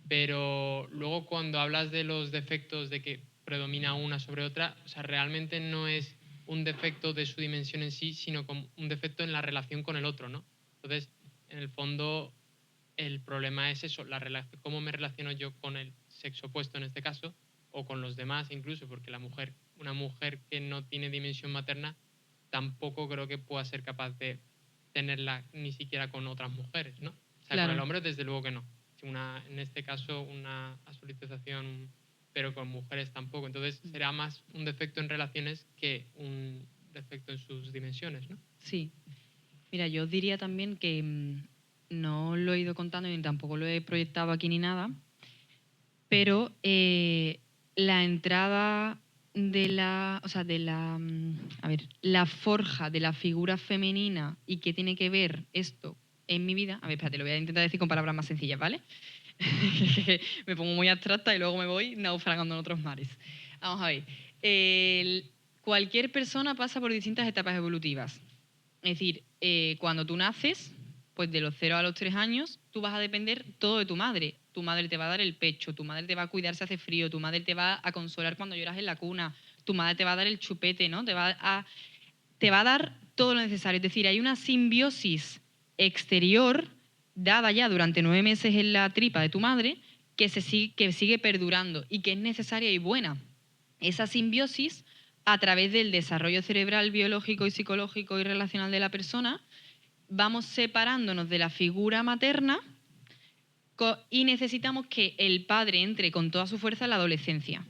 Speaker 2: Pero luego cuando hablas de los defectos de que predomina una sobre otra, realmente no es un defecto de su dimensión en sí, sino como un defecto en la relación con el otro, ¿no? Entonces, en el fondo, el problema es eso, cómo me relaciono yo con el sexo opuesto en este caso, o con los demás incluso, porque una mujer que no tiene dimensión materna tampoco creo que pueda ser capaz de tenerla ni siquiera con otras mujeres, ¿no? Claro. Con el hombre desde luego que no. En este caso una asolitización, pero con mujeres tampoco. Entonces será más un defecto en relaciones que un defecto en sus dimensiones, ¿no?
Speaker 1: Sí. Mira, yo diría también que no lo he ido contando ni tampoco lo he proyectado aquí ni nada, pero la entrada de la forja de la figura femenina y qué tiene que ver esto en mi vida. A ver, espérate, lo voy a intentar decir con palabras más sencillas, ¿vale? Me pongo muy abstracta y luego me voy naufragando en otros mares. Vamos a ver. Cualquier persona pasa por distintas etapas evolutivas. Es decir, cuando tú naces, pues de los 0 a los 3 años, tú vas a depender todo de tu madre. Tu madre te va a dar el pecho, tu madre te va a cuidar si hace frío, tu madre te va a consolar cuando lloras en la cuna, tu madre te va a dar el chupete, ¿no? Te va a dar todo lo necesario. Es decir, hay una simbiosis exterior dada ya durante 9 meses en la tripa de tu madre que sigue perdurando y que es necesaria y buena. Esa simbiosis, a través del desarrollo cerebral, biológico y psicológico y relacional de la persona, vamos separándonos de la figura materna y necesitamos que el padre entre con toda su fuerza en la adolescencia.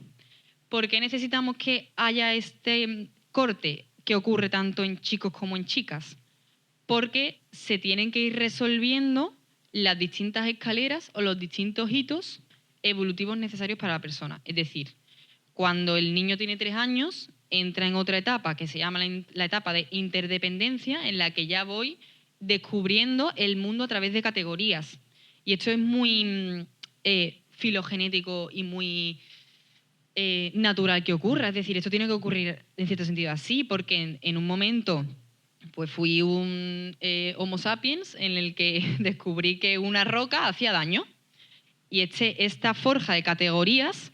Speaker 1: ¿Por qué necesitamos que haya este corte que ocurre tanto en chicos como en chicas? Porque se tienen que ir resolviendo las distintas escaleras o los distintos hitos evolutivos necesarios para la persona. Es decir, cuando el niño tiene 3 años, entra en otra etapa que se llama la etapa de interdependencia, en la que ya voy descubriendo el mundo a través de categorías. Y esto es muy filogenético y muy natural que ocurra. Es decir, esto tiene que ocurrir en cierto sentido así, porque en un momento pues fui un Homo sapiens en el que descubrí que una roca hacía daño. Y esta forja de categorías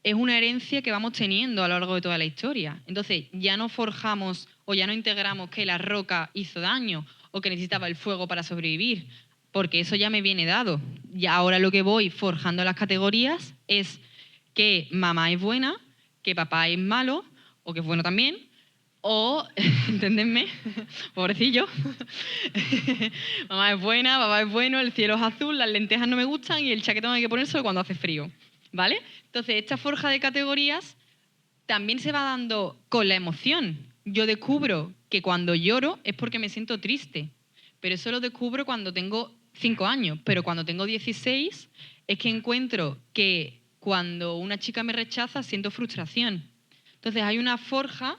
Speaker 1: es una herencia que vamos teniendo a lo largo de toda la historia. Entonces, ya no forjamos o ya no integramos que la roca hizo daño o que necesitaba el fuego para sobrevivir, porque eso ya me viene dado. Y ahora lo que voy forjando las categorías es que mamá es buena, que papá es malo, o que es bueno también, o, entendedme, pobrecillo, mamá es buena, papá es bueno, el cielo es azul, las lentejas no me gustan y el chaquetón hay que ponérselo cuando hace frío, ¿vale? Entonces, esta forja de categorías también se va dando con la emoción. Yo descubro que cuando lloro es porque me siento triste, pero eso lo descubro cuando tengo 5 años, pero cuando tengo 16 es que encuentro que cuando una chica me rechaza siento frustración. Entonces hay una forja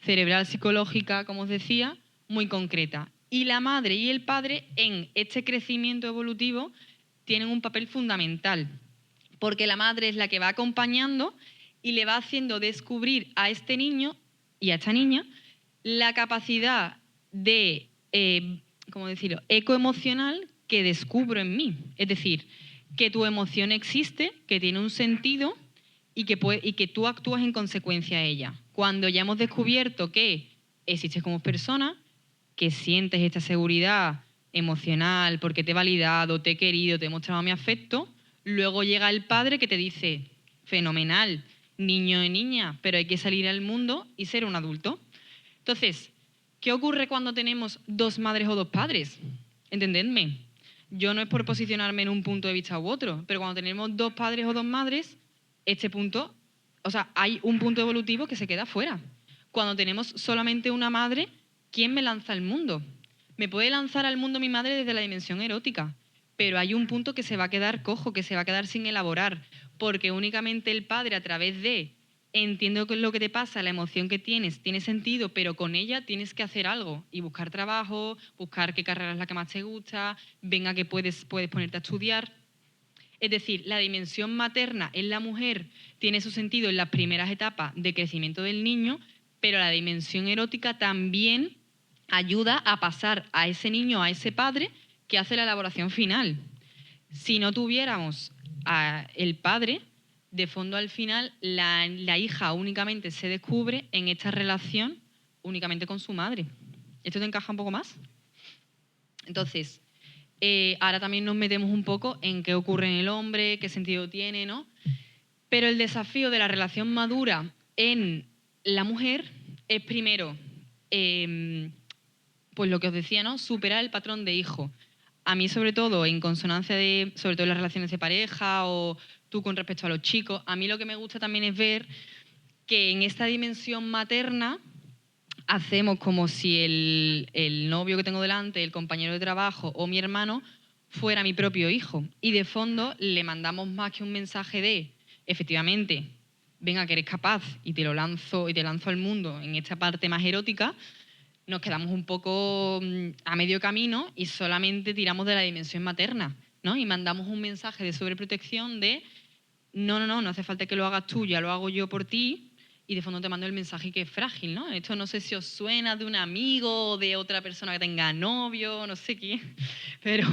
Speaker 1: cerebral psicológica, como os decía, muy concreta. Y la madre y el padre en este crecimiento evolutivo tienen un papel fundamental, porque la madre es la que va acompañando y le va haciendo descubrir a este niño y a esta niña la capacidad de, ¿cómo decirlo?, ecoemocional que descubro en mí. Es decir, que tu emoción existe, que tiene un sentido y que tú actúas en consecuencia a ella. Cuando ya hemos descubierto que existes como persona, que sientes esta seguridad emocional porque te he validado, te he querido, te he mostrado mi afecto, luego llega el padre que te dice, fenomenal, niño y niña, pero hay que salir al mundo y ser un adulto. Entonces, ¿qué ocurre cuando tenemos 2 madres o 2 padres? Entendedme, yo no es por posicionarme en un punto de vista u otro, pero cuando tenemos 2 padres o 2 madres, este punto, o sea, hay un punto evolutivo que se queda fuera. Cuando tenemos solamente una madre, ¿quién me lanza al mundo? Me puede lanzar al mundo mi madre desde la dimensión erótica, pero hay un punto que se va a quedar cojo, que se va a quedar sin elaborar, porque únicamente el padre, a través de entiendo lo que te pasa, la emoción que tienes, tiene sentido, pero con ella tienes que hacer algo y buscar trabajo, buscar qué carrera es la que más te gusta, venga que puedes ponerte a estudiar. Es decir, la dimensión materna en la mujer tiene su sentido en las primeras etapas de crecimiento del niño, pero la dimensión erótica también ayuda a pasar a ese niño, a ese padre, que hace la elaboración final. Si no tuviéramos el padre, de fondo al final la hija únicamente se descubre en esta relación únicamente con su madre. ¿Esto te encaja un poco más? Entonces, ahora también nos metemos un poco en qué ocurre en el hombre, qué sentido tiene, ¿no? Pero el desafío de la relación madura en la mujer es primero, pues lo que os decía, ¿no? Superar el patrón de hijo. A mí, sobre todo, en consonancia sobre todo en las relaciones de pareja o tú con respecto a los chicos, a mí lo que me gusta también es ver que en esta dimensión materna hacemos como si el novio que tengo delante, el compañero de trabajo o mi hermano fuera mi propio hijo. Y de fondo le mandamos más que un mensaje de, efectivamente, venga, que eres capaz y te lanzo al mundo en esta parte más erótica, nos quedamos un poco a medio camino y solamente tiramos de la dimensión materna, ¿no? Y mandamos un mensaje de sobreprotección de no hace falta que lo hagas tú, ya lo hago yo por ti, y de fondo te mando el mensaje que es frágil, ¿no? Esto no sé si os suena de un amigo o de otra persona que tenga novio, no sé qué, pero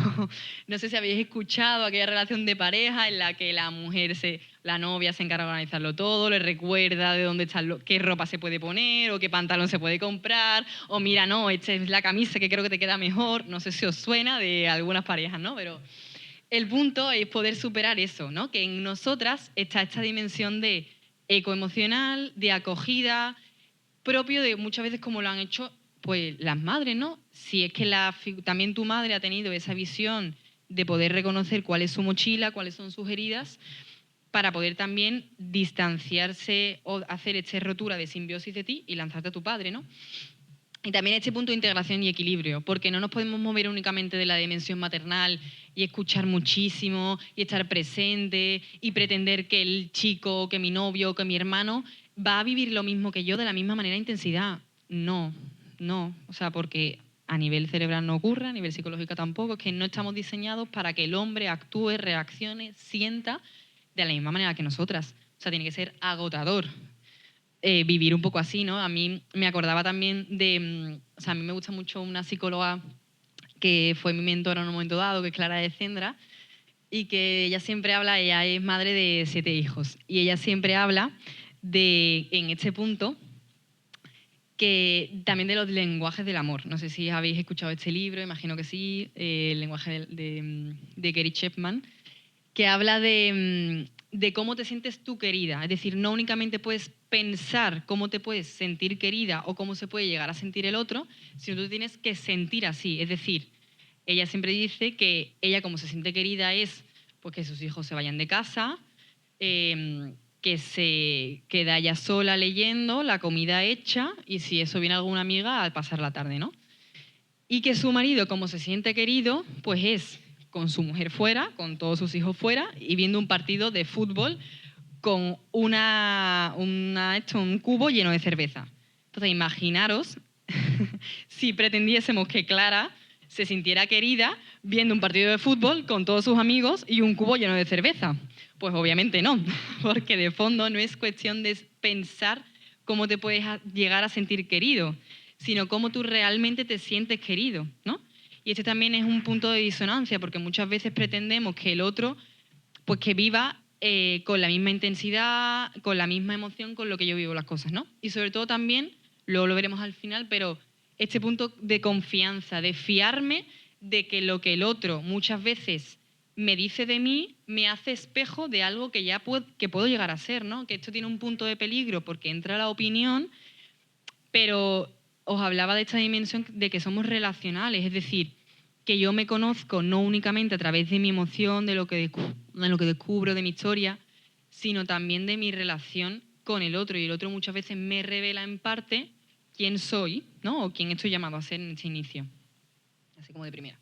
Speaker 1: no sé si habéis escuchado aquella relación de pareja en la que la novia se encarga de organizarlo todo, le recuerda de dónde está qué ropa se puede poner o qué pantalón se puede comprar, o mira, no, esta es la camisa que creo que te queda mejor, no sé si os suena de algunas parejas, ¿no? Pero el punto es poder superar eso, ¿no? Que en nosotras está esta dimensión de ecoemocional, de acogida, propio de muchas veces como lo han hecho pues las madres, ¿no? Si es que también tu madre ha tenido esa visión de poder reconocer cuál es su mochila, cuáles son sus heridas, para poder también distanciarse o hacer esta rotura de simbiosis de ti y lanzarte a tu padre, ¿no? Y también este punto de integración y equilibrio, porque no nos podemos mover únicamente de la dimensión maternal y escuchar muchísimo y estar presente y pretender que el chico, que mi novio, que mi hermano va a vivir lo mismo que yo de la misma manera de intensidad. No, o sea, porque a nivel cerebral no ocurre, a nivel psicológico tampoco, es que no estamos diseñados para que el hombre actúe, reaccione, sienta de la misma manera que nosotras. O sea, tiene que ser agotador. Vivir un poco así, ¿no? A mí me acordaba también o sea, a mí me gusta mucho una psicóloga que fue mi mentora en un momento dado, que es Clara de Cendra, y que ella siempre habla, ella es madre de 7 hijos, y ella siempre habla en este punto, que también de los lenguajes del amor. No sé si habéis escuchado este libro, imagino que sí, el lenguaje de Gary Chapman, que habla de cómo te sientes tú querida. Es decir, no únicamente puedes pensar cómo te puedes sentir querida o cómo se puede llegar a sentir el otro, sino tú tienes que sentir así. Es decir, ella siempre dice que ella como se siente querida es pues, que sus hijos se vayan de casa, que se queda ella sola leyendo, la comida hecha y si eso viene alguna amiga a pasar la tarde, ¿no? Y que su marido como se siente querido, pues es con su mujer fuera, con todos sus hijos fuera y viendo un partido de fútbol con un cubo lleno de cerveza. Entonces, imaginaros si pretendiésemos que Clara se sintiera querida viendo un partido de fútbol con todos sus amigos y un cubo lleno de cerveza. Pues obviamente no, porque de fondo no es cuestión de pensar cómo te puedes llegar a sentir querido, sino cómo tú realmente te sientes querido, ¿no? Y este también es un punto de disonancia, porque muchas veces pretendemos que el otro, pues que viva con la misma intensidad, con la misma emoción con lo que yo vivo las cosas, ¿no? Y sobre todo también, luego lo veremos al final, pero este punto de confianza, de fiarme de que lo que el otro muchas veces me dice de mí me hace espejo de algo que ya puedo llegar a ser, ¿no? Que esto tiene un punto de peligro porque entra la opinión, pero os hablaba de esta dimensión de que somos relacionales, es decir, que yo me conozco no únicamente a través de mi emoción, de lo que descubro, de mi historia, sino también de mi relación con el otro. Y el otro muchas veces me revela en parte quién soy, ¿no? O quién estoy llamado a ser en este inicio. Así como de primera.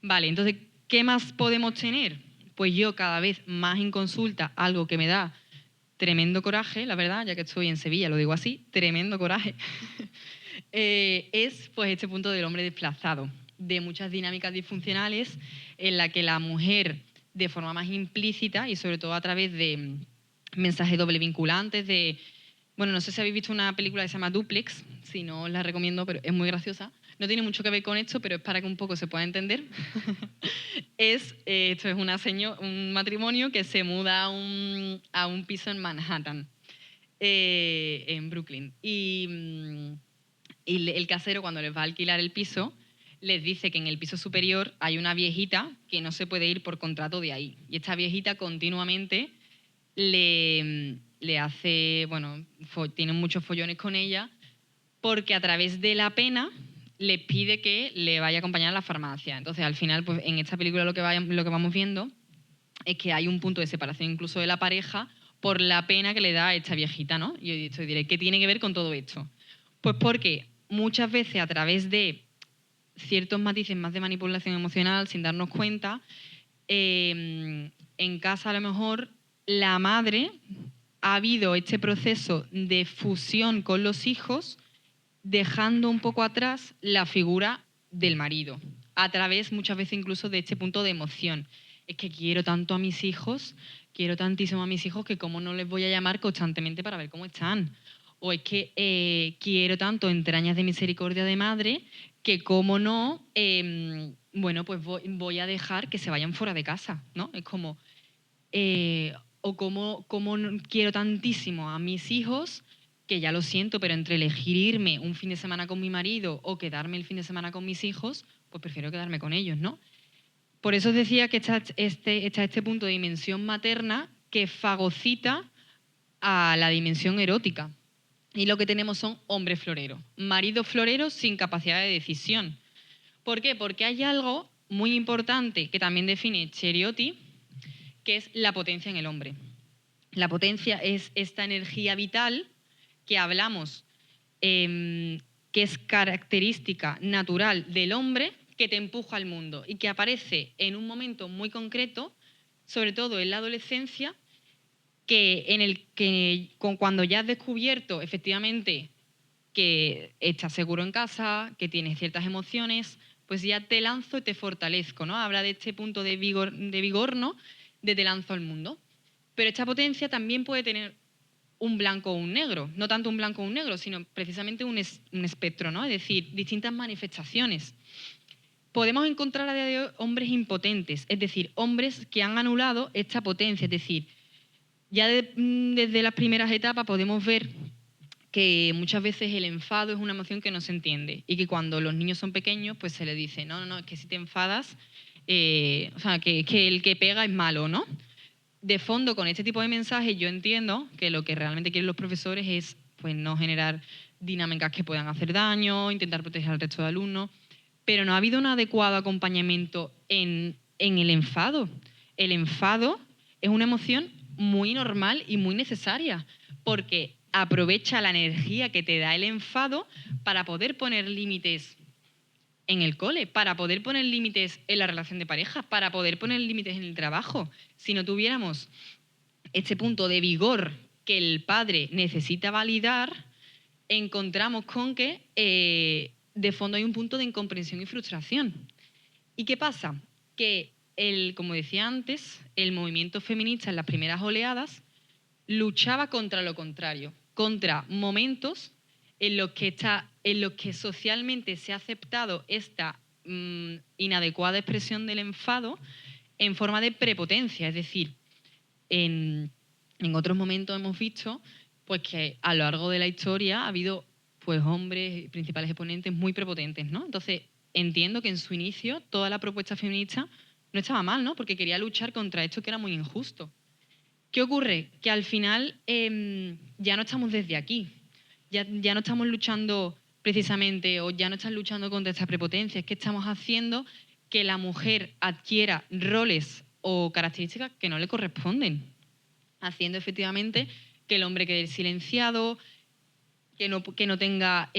Speaker 1: Vale, entonces, ¿qué más podemos tener? Pues yo cada vez más en consulta, algo que me da tremendo coraje, la verdad, ya que estoy en Sevilla, lo digo así, tremendo coraje, es pues este punto del hombre desplazado, de muchas dinámicas disfuncionales en la que la mujer, de forma más implícita y sobre todo a través de mensajes doble vinculantes, bueno, no sé si habéis visto una película que se llama Duplex, si no os la recomiendo, pero es muy graciosa. No tiene mucho que ver con esto, pero es para que un poco se pueda entender. Esto es un matrimonio que se muda a un piso en Manhattan, en Brooklyn. Y el casero, cuando les va a alquilar el piso, les dice que en el piso superior hay una viejita que no se puede ir por contrato de ahí. Y esta viejita continuamente le hace, bueno, tiene muchos follones con ella, porque a través de la pena les pide que le vaya a acompañar a la farmacia. Entonces, al final, pues en esta película lo que vamos viendo es que hay un punto de separación incluso de la pareja por la pena que le da a esta viejita, ¿no? Y yo diré, ¿qué tiene que ver con todo esto? Pues porque muchas veces a través de ciertos matices más de manipulación emocional sin darnos cuenta. En casa a lo mejor la madre ha habido este proceso de fusión con los hijos, dejando un poco atrás la figura del marido, a través muchas veces incluso de este punto de emoción. Es que quiero tanto a mis hijos, quiero tantísimo a mis hijos que cómo no les voy a llamar constantemente para ver cómo están. O es que quiero tanto entrañas de misericordia de madre que cómo no, bueno, pues voy a dejar que se vayan fuera de casa, ¿no? Es como, o como quiero tantísimo a mis hijos que ya lo siento, pero entre elegir irme un fin de semana con mi marido o quedarme el fin de semana con mis hijos, pues prefiero quedarme con ellos, ¿no? Por eso os decía que está este punto de dimensión materna que fagocita a la dimensión erótica. Y lo que tenemos son hombres floreros, maridos floreros sin capacidad de decisión. ¿Por qué? Porque hay algo muy importante que también define Ceriotti, que es la potencia en el hombre. La potencia es esta energía vital que hablamos, que es característica natural del hombre, que te empuja al mundo y que aparece en un momento muy concreto, sobre todo en la adolescencia, cuando ya has descubierto efectivamente que estás seguro en casa, que tienes ciertas emociones, pues ya te lanzo y te fortalezco, ¿no? Habla de este punto de vigor, ¿no? De te lanzo al mundo. Pero esta potencia también puede tener un blanco o un negro, no tanto un blanco o un negro, sino precisamente un espectro, ¿no? Es decir, distintas manifestaciones. Podemos encontrar a día de hoy hombres impotentes, es decir, hombres que han anulado esta potencia, es decir, ya desde las primeras etapas podemos ver que muchas veces el enfado es una emoción que no se entiende y que cuando los niños son pequeños pues se les dice, no, es que si te enfadas, o sea, que el que pega es malo, ¿no? De fondo, con este tipo de mensajes, yo entiendo que lo que realmente quieren los profesores es pues, no generar dinámicas que puedan hacer daño, intentar proteger al resto de alumnos, pero no ha habido un adecuado acompañamiento en el enfado. El enfado es una emoción muy normal y muy necesaria, porque aprovecha la energía que te da el enfado para poder poner límites en el cole, para poder poner límites en la relación de pareja, para poder poner límites en el trabajo. Si no tuviéramos este punto de vigor que el padre necesita validar, encontramos con que de fondo hay un punto de incomprensión y frustración. ¿Y qué pasa? Que, como decía antes, el movimiento feminista en las primeras oleadas luchaba contra lo contrario, contra momentos en los que socialmente se ha aceptado esta inadecuada expresión del enfado en forma de prepotencia. Es decir, en otros momentos hemos visto pues, que a lo largo de la historia ha habido pues, hombres, principales exponentes muy prepotentes, ¿no? Entonces, entiendo que en su inicio toda la propuesta feminista no estaba mal, ¿no? Porque quería luchar contra esto que era muy injusto. ¿Qué ocurre? Que al final ya no estamos desde aquí. Ya no estamos luchando precisamente, o ya no están luchando contra esta prepotencia, es que estamos haciendo que la mujer adquiera roles o características que no le corresponden, haciendo efectivamente que el hombre quede silenciado, que no tenga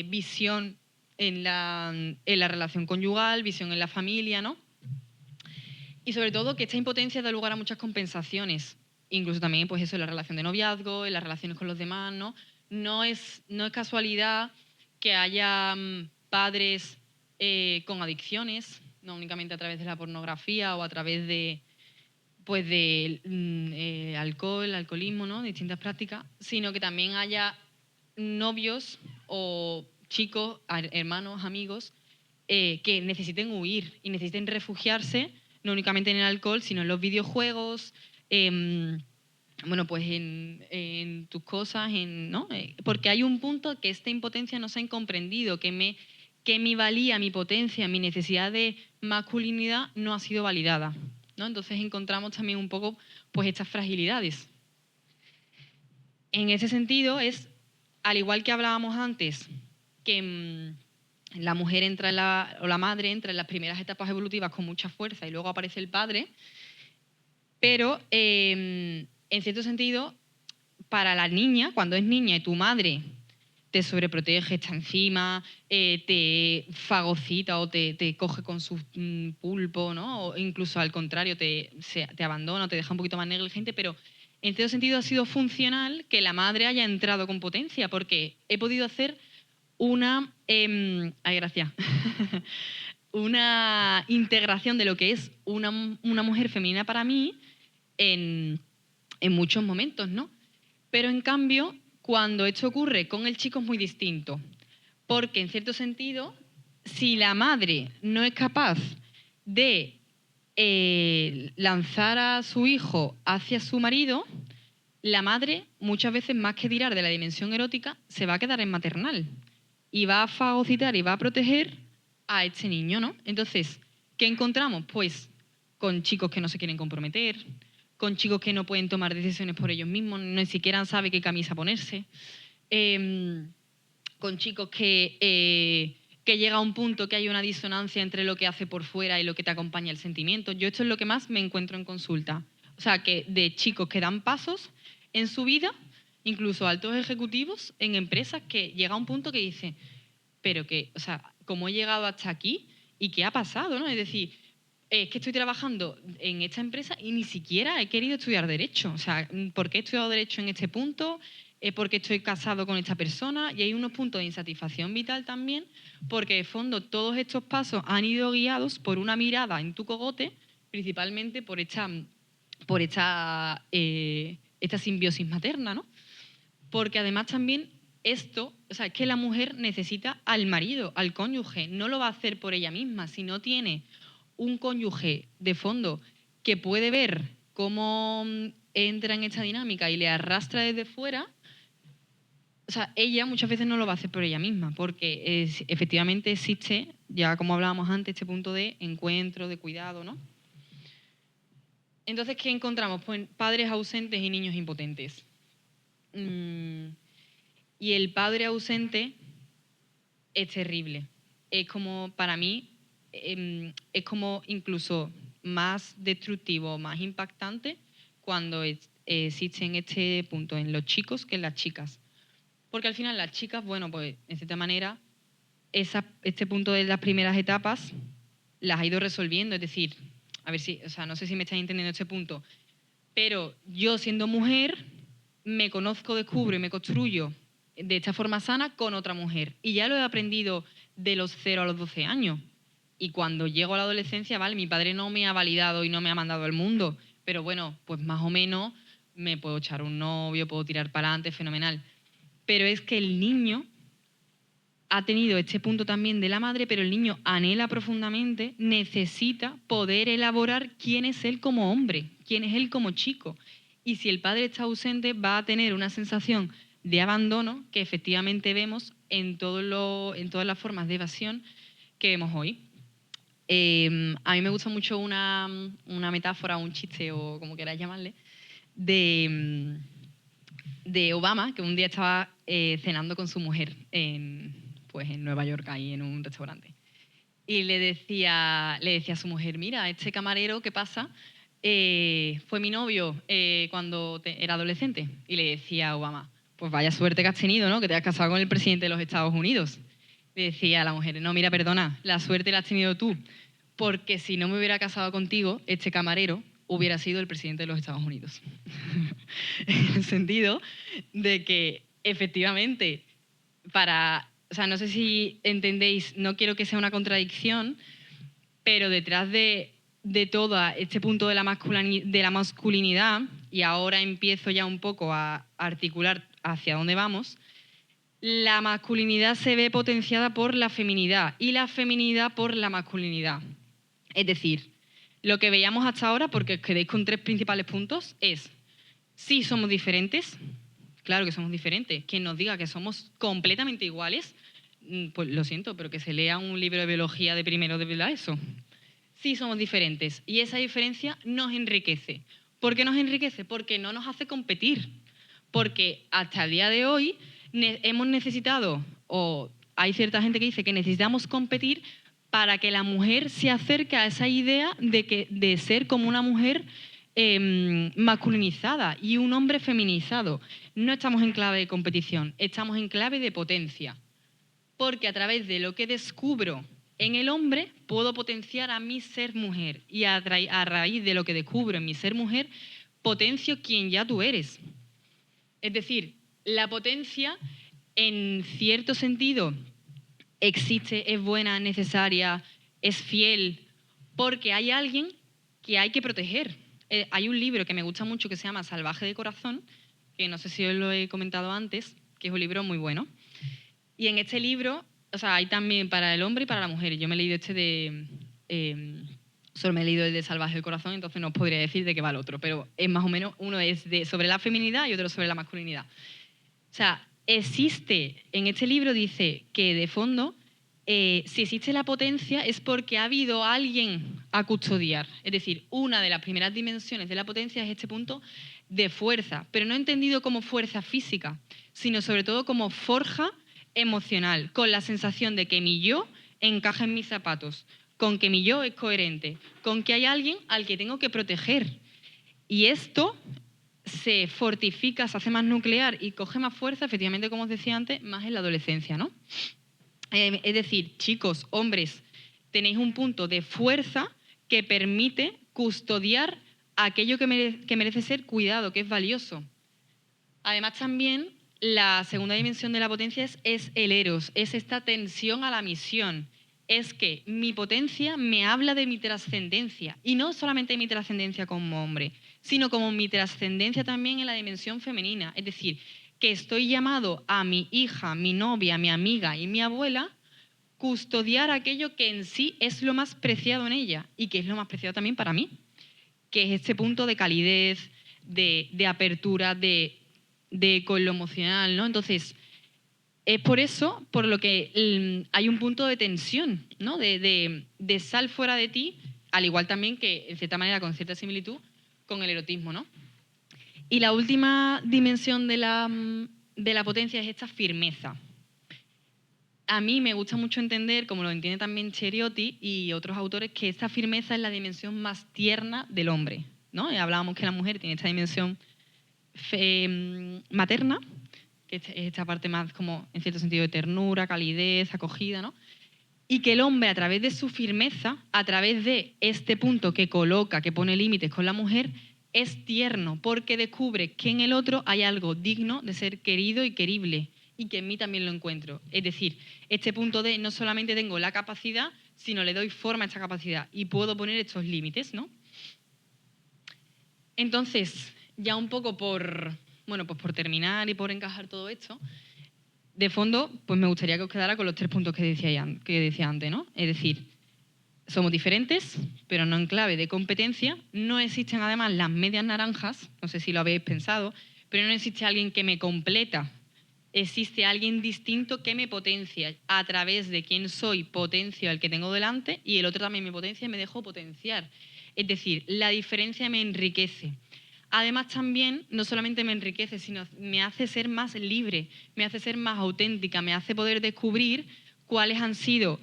Speaker 1: visión en la relación conyugal, visión en la familia, ¿no? Y sobre todo que esta impotencia da lugar a muchas compensaciones, incluso también pues eso en la relación de noviazgo, en las relaciones con los demás, ¿no? No es casualidad que haya padres con adicciones, no únicamente a través de la pornografía o a través de alcoholismo, ¿no? Distintas prácticas, sino que también haya novios o chicos, hermanos, amigos, que necesiten huir y necesiten refugiarse no únicamente en el alcohol, sino en los videojuegos, bueno, pues en tus cosas, ¿no? Porque hay un punto que esta impotencia no se ha incomprendido, que mi valía, mi potencia, mi necesidad de masculinidad no ha sido validada, ¿no? Entonces encontramos también un poco pues estas fragilidades. En ese sentido es, al igual que hablábamos antes, que la mujer o la madre entra en las primeras etapas evolutivas con mucha fuerza y luego aparece el padre, pero en cierto sentido, para la niña, cuando es niña y tu madre te sobreprotege, está encima, te fagocita o te coge con su pulpo, ¿no? O incluso al contrario, te abandona, te deja un poquito más negligente, pero en cierto sentido ha sido funcional que la madre haya entrado con potencia, porque he podido hacer una una integración de lo que es una mujer femenina para mí en muchos momentos, ¿no? Pero en cambio, cuando esto ocurre con el chico es muy distinto, porque en cierto sentido, si la madre no es capaz de lanzar a su hijo hacia su marido, la madre muchas veces, más que tirar de la dimensión erótica, se va a quedar en maternal y va a fagocitar y va a proteger a este niño, ¿no? Entonces, ¿qué encontramos? Pues con chicos que no se quieren comprometer, con chicos que no pueden tomar decisiones por ellos mismos, ni siquiera saben qué camisa ponerse, con chicos que llega a un punto que hay una disonancia entre lo que hace por fuera y lo que te acompaña el sentimiento. Yo esto es lo que más me encuentro en consulta. O sea, que de chicos que dan pasos en su vida, incluso altos ejecutivos en empresas, que llega a un punto que dice, pero que, o sea, ¿cómo he llegado hasta aquí y qué ha pasado, ¿no? Es decir, es que estoy trabajando en esta empresa y ni siquiera he querido estudiar Derecho. O sea, ¿por qué he estudiado Derecho en este punto? ¿Por qué estoy casado con esta persona? Y hay unos puntos de insatisfacción vital también, porque de fondo todos estos pasos han ido guiados por una mirada en tu cogote, principalmente por esta simbiosis materna, ¿no? Porque además también esto, o sea, es que la mujer necesita al marido, al cónyuge, no lo va a hacer por ella misma. Si no tiene un cónyuge de fondo que puede ver cómo entra en esta dinámica y le arrastra desde fuera, o sea, ella muchas veces no lo va a hacer por ella misma, porque efectivamente existe, ya como hablábamos antes, este punto de encuentro, de cuidado, ¿no? Entonces, ¿qué encontramos? Pues padres ausentes y niños impotentes. Y el padre ausente es terrible. Es como, para mí, es como incluso más destructivo, más impactante cuando existe en este punto en los chicos que en las chicas. Porque al final las chicas, bueno, pues en cierta manera, este punto de las primeras etapas las ha ido resolviendo. Es decir, a ver si, o sea, no sé si me estáis entendiendo este punto, pero yo siendo mujer me conozco, descubro y me construyo de esta forma sana con otra mujer. Y ya lo he aprendido de los 0 a los 12 años. Y cuando llego a la adolescencia, vale, mi padre no me ha validado y no me ha mandado al mundo, pero bueno, pues más o menos me puedo echar un novio, puedo tirar para adelante, fenomenal. Pero es que el niño ha tenido este punto también de la madre, pero el niño anhela profundamente, necesita poder elaborar quién es él como hombre, quién es él como chico. Y si el padre está ausente, va a tener una sensación de abandono que efectivamente vemos en todas las formas de evasión que vemos hoy. A mí me gusta mucho una metáfora, un chiste o como queráis llamarle, de Obama, que un día estaba cenando con su mujer en Nueva York, ahí en un restaurante. Y le decía a su mujer, mira, este camarero, ¿qué pasa? Fue mi novio cuando era adolescente. Y le decía a Obama, pues vaya suerte que has tenido, ¿no? Que te has casado con el presidente de los Estados Unidos. Le decía a la mujer, no, mira, perdona, la suerte la has tenido tú, porque si no me hubiera casado contigo, este camarero hubiera sido el presidente de los Estados Unidos. En el sentido de que, efectivamente, o sea, no sé si entendéis, no quiero que sea una contradicción, pero detrás de todo este punto de la masculinidad, y ahora empiezo ya un poco a articular hacia dónde vamos, la masculinidad se ve potenciada por la feminidad y la feminidad por la masculinidad. Es decir, lo que veíamos hasta ahora, porque os quedéis con 3 principales puntos, es sí somos diferentes, claro que somos diferentes. Quien nos diga que somos completamente iguales, pues lo siento, pero que se lea un libro de biología de primero de verdad eso. Sí somos diferentes y esa diferencia nos enriquece. ¿Por qué nos enriquece? Porque no nos hace competir. Porque hasta el día de hoy hemos necesitado, o hay cierta gente que dice que necesitamos competir para que la mujer se acerque a esa idea de ser como una mujer masculinizada y un hombre feminizado. no estamos en clave de competición, estamos en clave de potencia. Porque a través de lo que descubro en el hombre, puedo potenciar a mi ser mujer. Y a raíz de lo que descubro en mi ser mujer, potencio quien ya tú eres. Es decir, la potencia, en cierto sentido, existe, es buena, necesaria, es fiel, porque hay alguien que hay que proteger. Hay un libro que me gusta mucho que se llama Salvaje de Corazón, que no sé si os lo he comentado antes, que es un libro muy bueno. Y en este libro, o sea, hay también para el hombre y para la mujer. Yo me he leído solo me he leído el de Salvaje de Corazón, entonces no os podría decir de qué va el otro, pero es más o menos, uno es sobre la feminidad y otro sobre la masculinidad. O sea, existe, en este libro dice que de fondo, si existe la potencia es porque ha habido alguien a custodiar. Es decir, una de las primeras dimensiones de la potencia es este punto de fuerza, pero no entendido como fuerza física, sino sobre todo como forja emocional, con la sensación de que mi yo encaja en mis zapatos, con que mi yo es coherente, con que hay alguien al que tengo que proteger. Y esto se fortifica, se hace más nuclear y coge más fuerza, efectivamente, como os decía antes, más en la adolescencia, ¿no? Es decir, chicos, hombres, tenéis un punto de fuerza que permite custodiar aquello que merece ser cuidado, que es valioso. Además, también la segunda dimensión de la potencia es el eros, es esta tensión a la misión. Es que mi potencia me habla de mi trascendencia, y no solamente de mi trascendencia como hombre, sino como mi trascendencia también en la dimensión femenina. Es decir, que estoy llamado a mi hija, mi novia, mi amiga y mi abuela custodiar aquello que en sí es lo más preciado en ella y que es lo más preciado también para mí, que es este punto de calidez, de apertura, con lo emocional, ¿no? Entonces, es por eso por lo que hay un punto de tensión, ¿no? De sal fuera de ti, al igual también que, en cierta manera, con cierta similitud, con el erotismo, ¿no? Y la última dimensión de la potencia es esta firmeza. A mí me gusta mucho entender, como lo entiende también Cheriotti y otros autores, que esta firmeza es la dimensión más tierna del hombre, ¿no? Y hablábamos que la mujer tiene esta dimensión materna, que es esta parte más como, en cierto sentido, de ternura, calidez, acogida, ¿no? Y que el hombre, a través de su firmeza, a través de este punto que coloca, que pone límites con la mujer, es tierno, porque descubre que en el otro hay algo digno de ser querido y querible, y que en mí también lo encuentro. Es decir, este punto de no solamente tengo la capacidad, sino le doy forma a esta capacidad y puedo poner estos límites, ¿no? Entonces, ya un poco por terminar y por encajar todo esto, de fondo, pues me gustaría que os quedara con los 3 puntos que decía antes, ¿no? Es decir, somos diferentes, pero no en clave de competencia. No existen, además, las medias naranjas, no sé si lo habéis pensado, pero no existe alguien que me completa. Existe alguien distinto que me potencia. A través de quién soy, potencio al que tengo delante, y el otro también me potencia y me dejo potenciar. Es decir, la diferencia me enriquece. Además, también no solamente me enriquece, sino me hace ser más libre, me hace ser más auténtica, me hace poder descubrir cuáles han sido,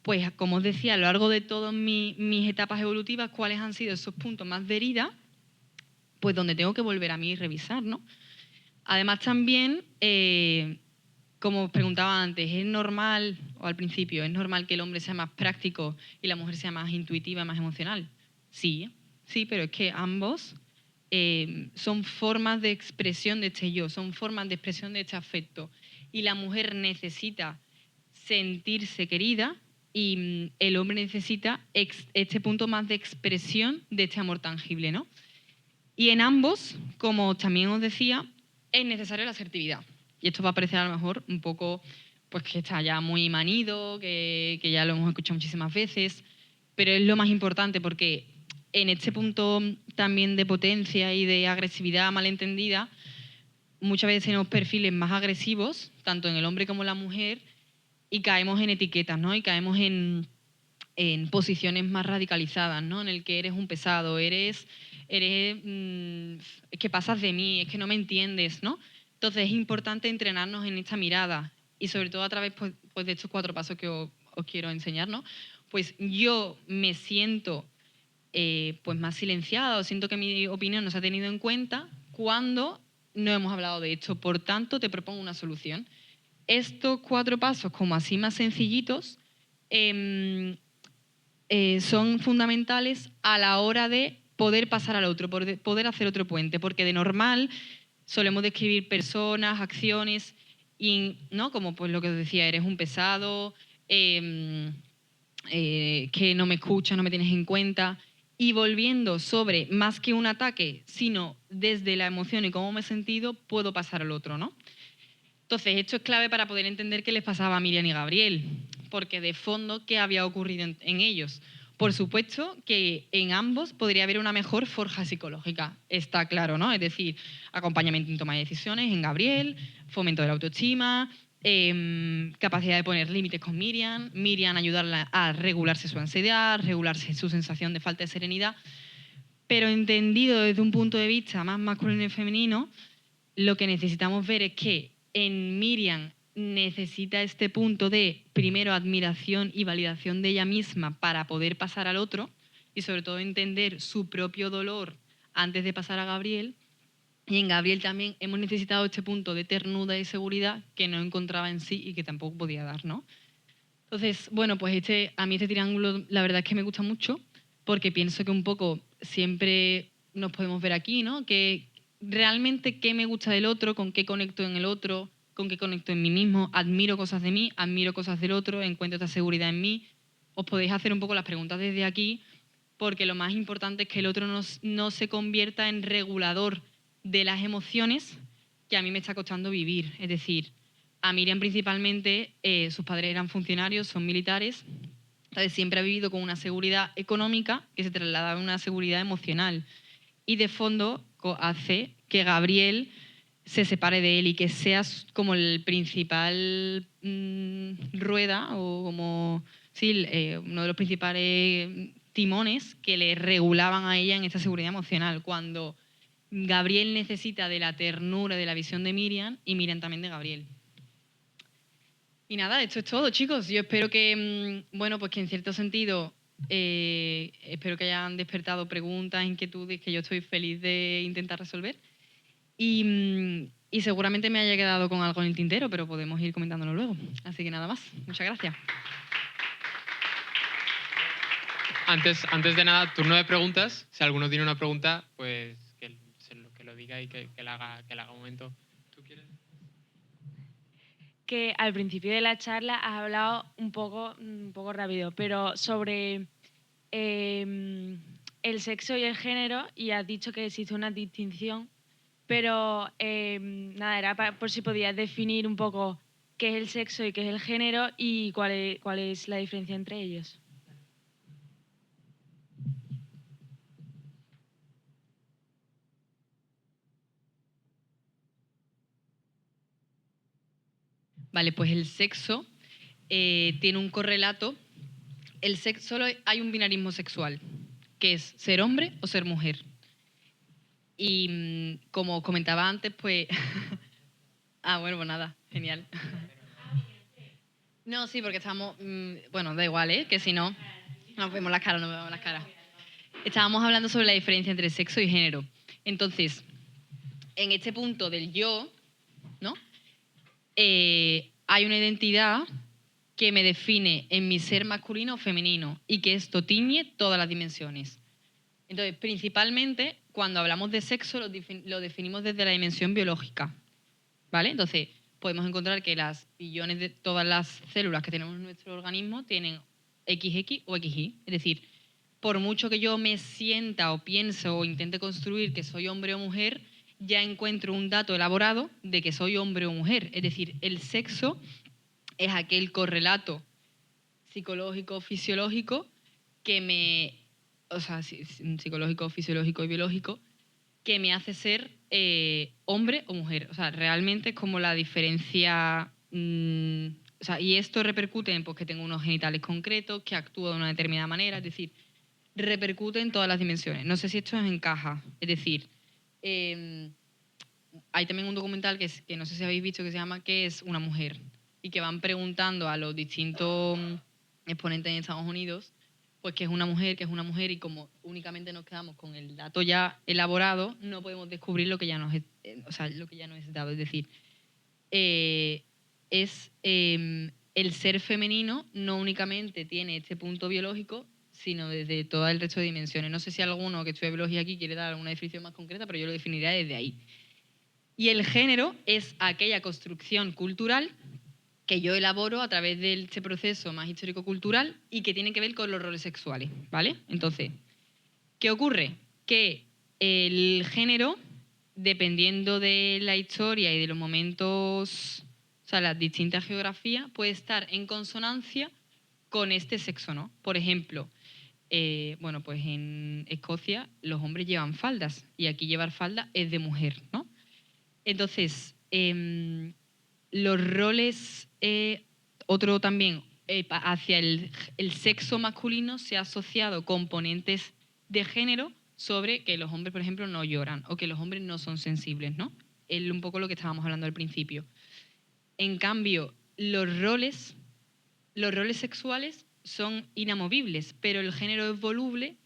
Speaker 1: pues como os decía, a lo largo de todas mis etapas evolutivas, cuáles han sido esos puntos más de herida, pues donde tengo que volver a mí y revisar, ¿no? Además, también, como os preguntaba antes, ¿es normal, o al principio, es normal que el hombre sea más práctico y la mujer sea más intuitiva, más emocional? Sí, pero es que ambos son formas de expresión de este yo, son formas de expresión de este afecto. Y la mujer necesita sentirse querida y el hombre necesita este punto más de expresión de este amor tangible, ¿no? Y en ambos, como también os decía, es necesaria la asertividad. Y esto va a parecer a lo mejor un poco, pues que está ya muy manido, que ya lo hemos escuchado muchísimas veces, pero es lo más importante porque en este punto también de potencia y de agresividad malentendida, muchas veces tenemos perfiles más agresivos, tanto en el hombre como en la mujer, y caemos en etiquetas, ¿no? Y caemos en posiciones más radicalizadas, ¿no? En el que eres un pesado, es que pasas de mí, es que no me entiendes, ¿no? Entonces es importante entrenarnos en esta mirada y sobre todo a través pues de estos 4 pasos que os quiero enseñar, ¿no? Pues yo me siento pues más silenciada o siento que mi opinión no se ha tenido en cuenta cuando no hemos hablado de esto, por tanto te propongo una solución. Estos 4 pasos, como así más sencillitos, son fundamentales a la hora de poder pasar al otro, poder hacer otro puente, porque de normal solemos describir personas, acciones, y, ¿no? Como pues lo que os decía, eres un pesado, que no me escuchas, no me tienes en cuenta, y volviendo sobre más que un ataque, sino desde la emoción y cómo me he sentido, puedo pasar al otro, ¿no? Entonces, esto es clave para poder entender qué les pasaba a Miriam y Gabriel, porque de fondo, ¿qué había ocurrido en ellos? Por supuesto que en ambos podría haber una mejor forja psicológica, está claro, ¿no? Es decir, acompañamiento en toma de decisiones en Gabriel, fomento de la autoestima, capacidad de poner límites con Miriam, ayudarla a regularse su ansiedad, regularse su sensación de falta de serenidad, pero entendido desde un punto de vista más masculino y femenino, lo que necesitamos ver es que en Miriam necesita este punto de, primero, admiración y validación de ella misma para poder pasar al otro y sobre todo entender su propio dolor antes de pasar a Gabriel. Y en Gabriel también hemos necesitado este punto de ternura y seguridad que no encontraba en sí y que tampoco podía dar, ¿no? Entonces, bueno, pues a mí este triángulo la verdad es que me gusta mucho porque pienso que un poco siempre nos podemos ver aquí, ¿no? Que realmente qué me gusta del otro, con qué conecto en el otro, con qué conecto en mí mismo, admiro cosas de mí, admiro cosas del otro, encuentro esta seguridad en mí. Os podéis hacer un poco las preguntas desde aquí, porque lo más importante es que el otro no se convierta en regulador de las emociones que a mí me está costando vivir. Es decir, a Miriam principalmente, sus padres eran funcionarios, son militares, entonces siempre ha vivido con una seguridad económica que se traslada a una seguridad emocional. Y de fondo hace que Gabriel se separe de él y que seas como el principal rueda o como sí, uno de los principales timones que le regulaban a ella en esta seguridad emocional, cuando Gabriel necesita de la ternura, de la visión de Miriam y Miriam también de Gabriel. Y nada, esto es todo, chicos. Yo espero que, bueno, pues que en cierto sentido espero que hayan despertado preguntas, inquietudes que yo estoy feliz de intentar resolver. Y seguramente me haya quedado con algo en el tintero, pero podemos ir comentándolo luego. Así que nada más. Muchas gracias.
Speaker 2: Antes de nada, turno de preguntas. Si alguno tiene una pregunta, pues que lo diga y que la haga un momento. ¿Tú quieres?
Speaker 3: Que al principio de la charla has hablado un poco rápido, pero sobre el sexo y el género, y has dicho que existe una distinción, pero nada, era por si podías definir un poco qué es el sexo y qué es el género y cuál es la diferencia entre ellos.
Speaker 1: Vale, pues el sexo tiene un correlato. Solo hay un binarismo sexual, que es ser hombre o ser mujer. Y como comentaba antes, pues... bueno, pues nada, genial. No, sí, porque estamos... bueno, da igual, ¿eh? Que si no, nos vemos las caras, Estábamos hablando sobre la diferencia entre sexo y género. Entonces, en este punto del yo, ¿no? Hay una identidad que me define en mi ser masculino o femenino y que esto tiñe todas las dimensiones. Entonces, principalmente, cuando hablamos de sexo, lo definimos desde la dimensión biológica, ¿vale? Entonces, podemos encontrar que las billones de todas las células que tenemos en nuestro organismo tienen XX o XY. Es decir, por mucho que yo me sienta o piense o intente construir que soy hombre o mujer, ya encuentro un dato elaborado de que soy hombre o mujer. Es decir, el sexo es aquel correlato psicológico, fisiológico, que psicológico, fisiológico y biológico, que me hace ser hombre o mujer. O sea, realmente es como la diferencia... y esto repercute en pues, que tengo unos genitales concretos, que actúo de una determinada manera, es decir, repercute en todas las dimensiones. No sé si esto encaja. Es decir, hay también un documental que no sé si habéis visto que se llama ¿Qué es una mujer? Y que van preguntando a los distintos exponentes en Estados Unidos pues qué es una mujer, y como únicamente nos quedamos con el dato ya elaborado, no podemos descubrir lo que ya nos o sea, lo que ya no es dado, es decir, el ser femenino no únicamente tiene este punto biológico, sino desde todo el resto de dimensiones. No sé si alguno que estudia biología aquí quiere dar alguna definición más concreta, pero yo lo definiría desde ahí. Y el género es aquella construcción cultural que yo elaboro a través de este proceso más histórico-cultural y que tiene que ver con los roles sexuales, ¿vale? Entonces, ¿qué ocurre? Que el género, dependiendo de la historia y de los momentos, o sea, las distintas geografías, puede estar en consonancia con este sexo, ¿no? Por ejemplo, bueno, pues en Escocia los hombres llevan faldas y aquí llevar falda es de mujer, ¿no? Entonces, los roles, otro también, hacia el sexo masculino se ha asociado componentes de género sobre que los hombres, por ejemplo, no lloran o que los hombres no son sensibles, ¿no? Es un poco lo que estábamos hablando al principio. En cambio, los roles sexuales son inamovibles, pero el género es voluble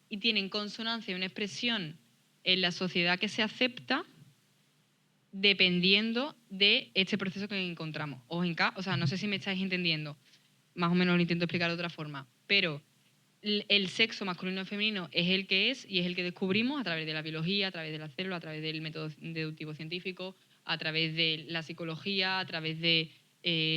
Speaker 1: y tienen consonancia y una expresión en la sociedad que se acepta dependiendo de este proceso que encontramos. O sea, no sé si me estáis entendiendo, más o menos lo intento explicar de otra forma, pero el sexo masculino y femenino es el que es y es el que descubrimos a través de la biología, a través de la célula, a través del método deductivo científico, a través de la psicología, a través de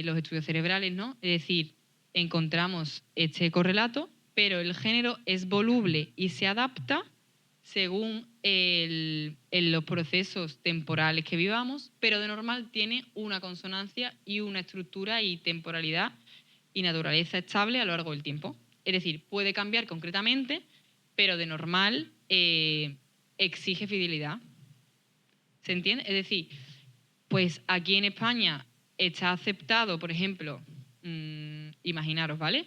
Speaker 1: los estudios cerebrales, ¿no? Es decir, encontramos este correlato, pero el género es voluble y se adapta según los procesos temporales que vivamos, pero de normal tiene una consonancia y una estructura y temporalidad y naturaleza estable a lo largo del tiempo. Es decir, puede cambiar concretamente, pero de normal exige fidelidad. ¿Se entiende? Es decir, pues aquí en España está aceptado, por ejemplo, imaginaros, ¿vale?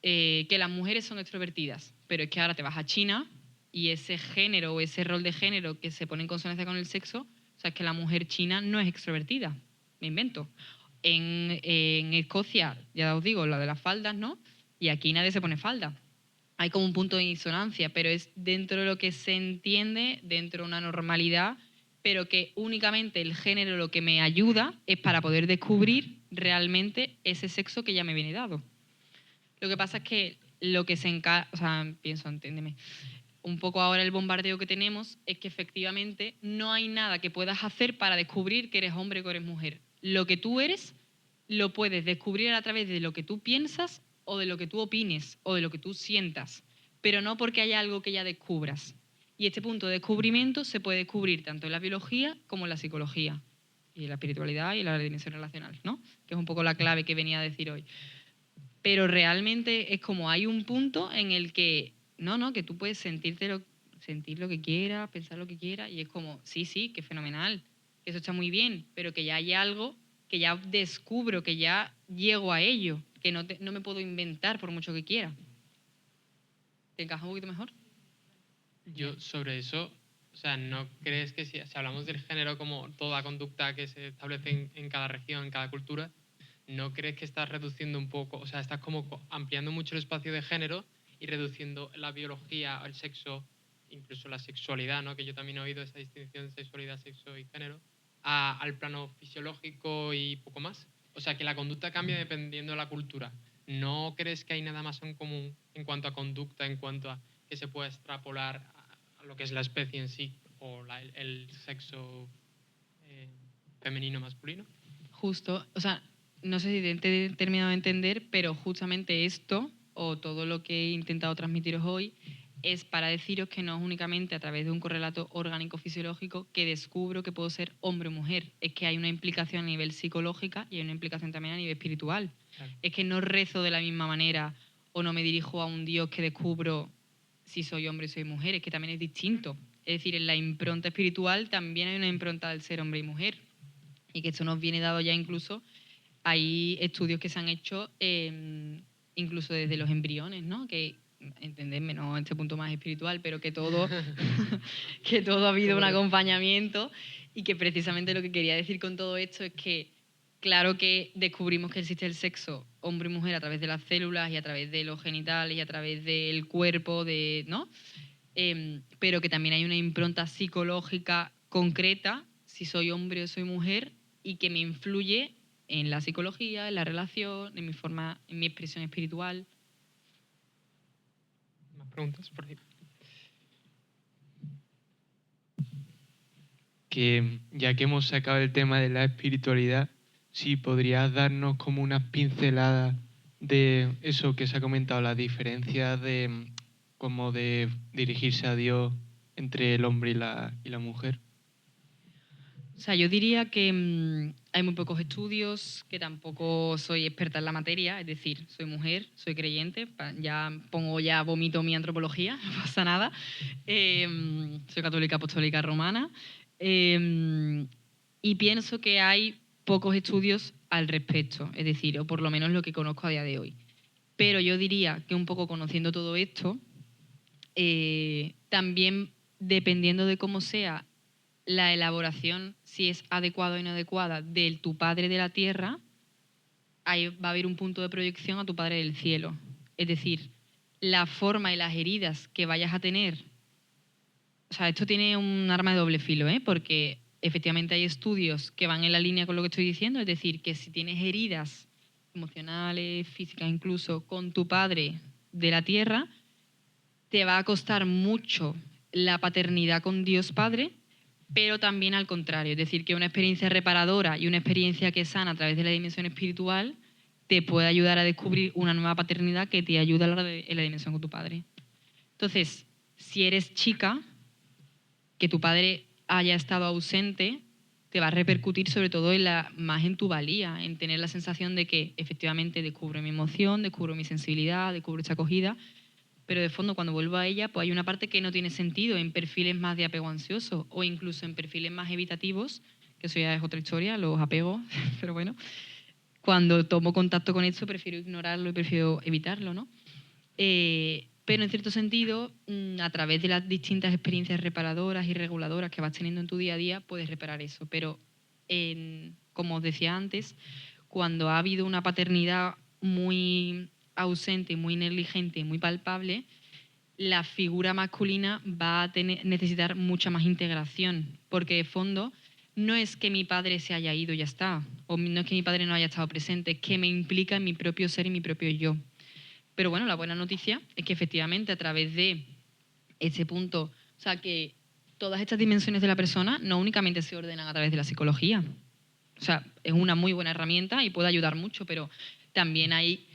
Speaker 1: Que las mujeres son extrovertidas, pero es que ahora te vas a China y ese género o ese rol de género que se pone en consonancia con el sexo, o sea, es que la mujer china no es extrovertida, me invento. En Escocia, ya os digo, lo de las faldas, ¿no? Y aquí nadie se pone falda. Hay como un punto de disonancia, pero es dentro de lo que se entiende, dentro de una normalidad, pero que únicamente el género lo que me ayuda es para poder descubrir realmente ese sexo que ya me viene dado. Lo que pasa es que lo que se encarga, o sea, pienso, entiéndeme, un poco ahora el bombardeo que tenemos es que efectivamente no hay nada que puedas hacer para descubrir que eres hombre o que eres mujer. Lo que tú eres lo puedes descubrir a través de lo que tú piensas o de lo que tú opines o de lo que tú sientas, pero no porque haya algo que ya descubras. Y este punto de descubrimiento se puede descubrir tanto en la biología como en la psicología y en la espiritualidad y en la dimensión relacional, ¿no? Que es un poco la clave que venía a decir hoy. Pero realmente es como hay un punto en el que que tú puedes sentir lo que quieras, pensar lo que quieras, y es como, sí, que fenomenal, que eso está muy bien, pero que ya hay algo que ya descubro, que ya llego a ello, que no me puedo inventar por mucho que quiera. ¿Te encaja un poquito mejor?
Speaker 2: Yo sobre eso, o sea, ¿no crees que si hablamos del género como toda conducta que se establece en cada región, en cada cultura, ¿no crees que estás reduciendo un poco, o sea, estás como ampliando mucho el espacio de género y reduciendo la biología, el sexo, incluso la sexualidad, ¿no? Que yo también he oído esa distinción de sexualidad, sexo y género, al plano fisiológico y poco más? O sea, que la conducta cambia dependiendo de la cultura. ¿No crees que hay nada más en común en cuanto a conducta, en cuanto a que se pueda extrapolar a lo que es la especie en sí o el sexo femenino masculino?
Speaker 1: Justo, o sea, no sé si te he terminado de entender, pero justamente esto, o todo lo que he intentado transmitiros hoy, es para deciros que no es únicamente a través de un correlato orgánico-fisiológico que descubro que puedo ser hombre o mujer. Es que hay una implicación a nivel psicológica y hay una implicación también a nivel espiritual. Claro. Es que no rezo de la misma manera o no me dirijo a un Dios que descubro si soy hombre o soy mujer. Es que también es distinto. Es decir, en la impronta espiritual también hay una impronta del ser hombre y mujer. Y que esto nos viene dado ya incluso, hay estudios que se han hecho incluso desde los embriones, ¿no? Que, entendedme, no en este punto más espiritual, pero que todo, que todo ha habido un acompañamiento y que precisamente lo que quería decir con todo esto es que claro que descubrimos que existe el sexo hombre y mujer a través de las células y a través de los genitales y a través del cuerpo, ¿no? Pero que también hay una impronta psicológica concreta si soy hombre o soy mujer y que me influye en la psicología, en la relación, en mi expresión espiritual.
Speaker 2: ¿Más preguntas por ahí?
Speaker 4: Que ya que hemos sacado el tema de la espiritualidad, si podrías darnos como unas pinceladas de eso que se ha comentado, las diferencias de como de dirigirse a Dios entre el hombre y la mujer.
Speaker 1: O sea, yo diría que hay muy pocos estudios, que tampoco soy experta en la materia, es decir, soy mujer, soy creyente, vomito mi antropología, no pasa nada. Soy católica apostólica romana y pienso que hay pocos estudios al respecto, es decir, o por lo menos lo que conozco a día de hoy. Pero yo diría que un poco conociendo todo esto, también dependiendo de cómo sea la elaboración, si es adecuada o inadecuada, de tu padre de la tierra, ahí va a haber un punto de proyección a tu padre del cielo. Es decir, la forma y las heridas que vayas a tener. O sea, esto tiene un arma de doble filo, porque efectivamente hay estudios que van en la línea con lo que estoy diciendo, es decir, que si tienes heridas emocionales, físicas incluso, con tu padre de la tierra, te va a costar mucho la paternidad con Dios Padre, pero también al contrario, es decir, que una experiencia reparadora y una experiencia que sana a través de la dimensión espiritual te puede ayudar a descubrir una nueva paternidad que te ayuda en la dimensión con tu padre. Entonces, si eres chica, que tu padre haya estado ausente, te va a repercutir sobre todo más en tu valía, en tener la sensación de que efectivamente descubro mi emoción, descubro mi sensibilidad, descubro esta acogida, pero de fondo cuando vuelvo a ella, pues hay una parte que no tiene sentido en perfiles más de apego ansioso o incluso en perfiles más evitativos, que eso ya es otra historia, los apegos, pero bueno, cuando tomo contacto con esto prefiero ignorarlo y prefiero evitarlo, ¿no? Pero en cierto sentido, a través de las distintas experiencias reparadoras y reguladoras que vas teniendo en tu día a día, puedes reparar eso. Pero, como os decía antes, cuando ha habido una paternidad muy ausente, muy negligente, muy palpable, la figura masculina va a necesitar mucha más integración, porque de fondo no es que mi padre se haya ido y ya está, o no es que mi padre no haya estado presente, es que me implica en mi propio ser y mi propio yo. Pero bueno, la buena noticia es que efectivamente a través de ese punto, o sea, que todas estas dimensiones de la persona no únicamente se ordenan a través de la psicología. O sea, es una muy buena herramienta y puede ayudar mucho, pero también hay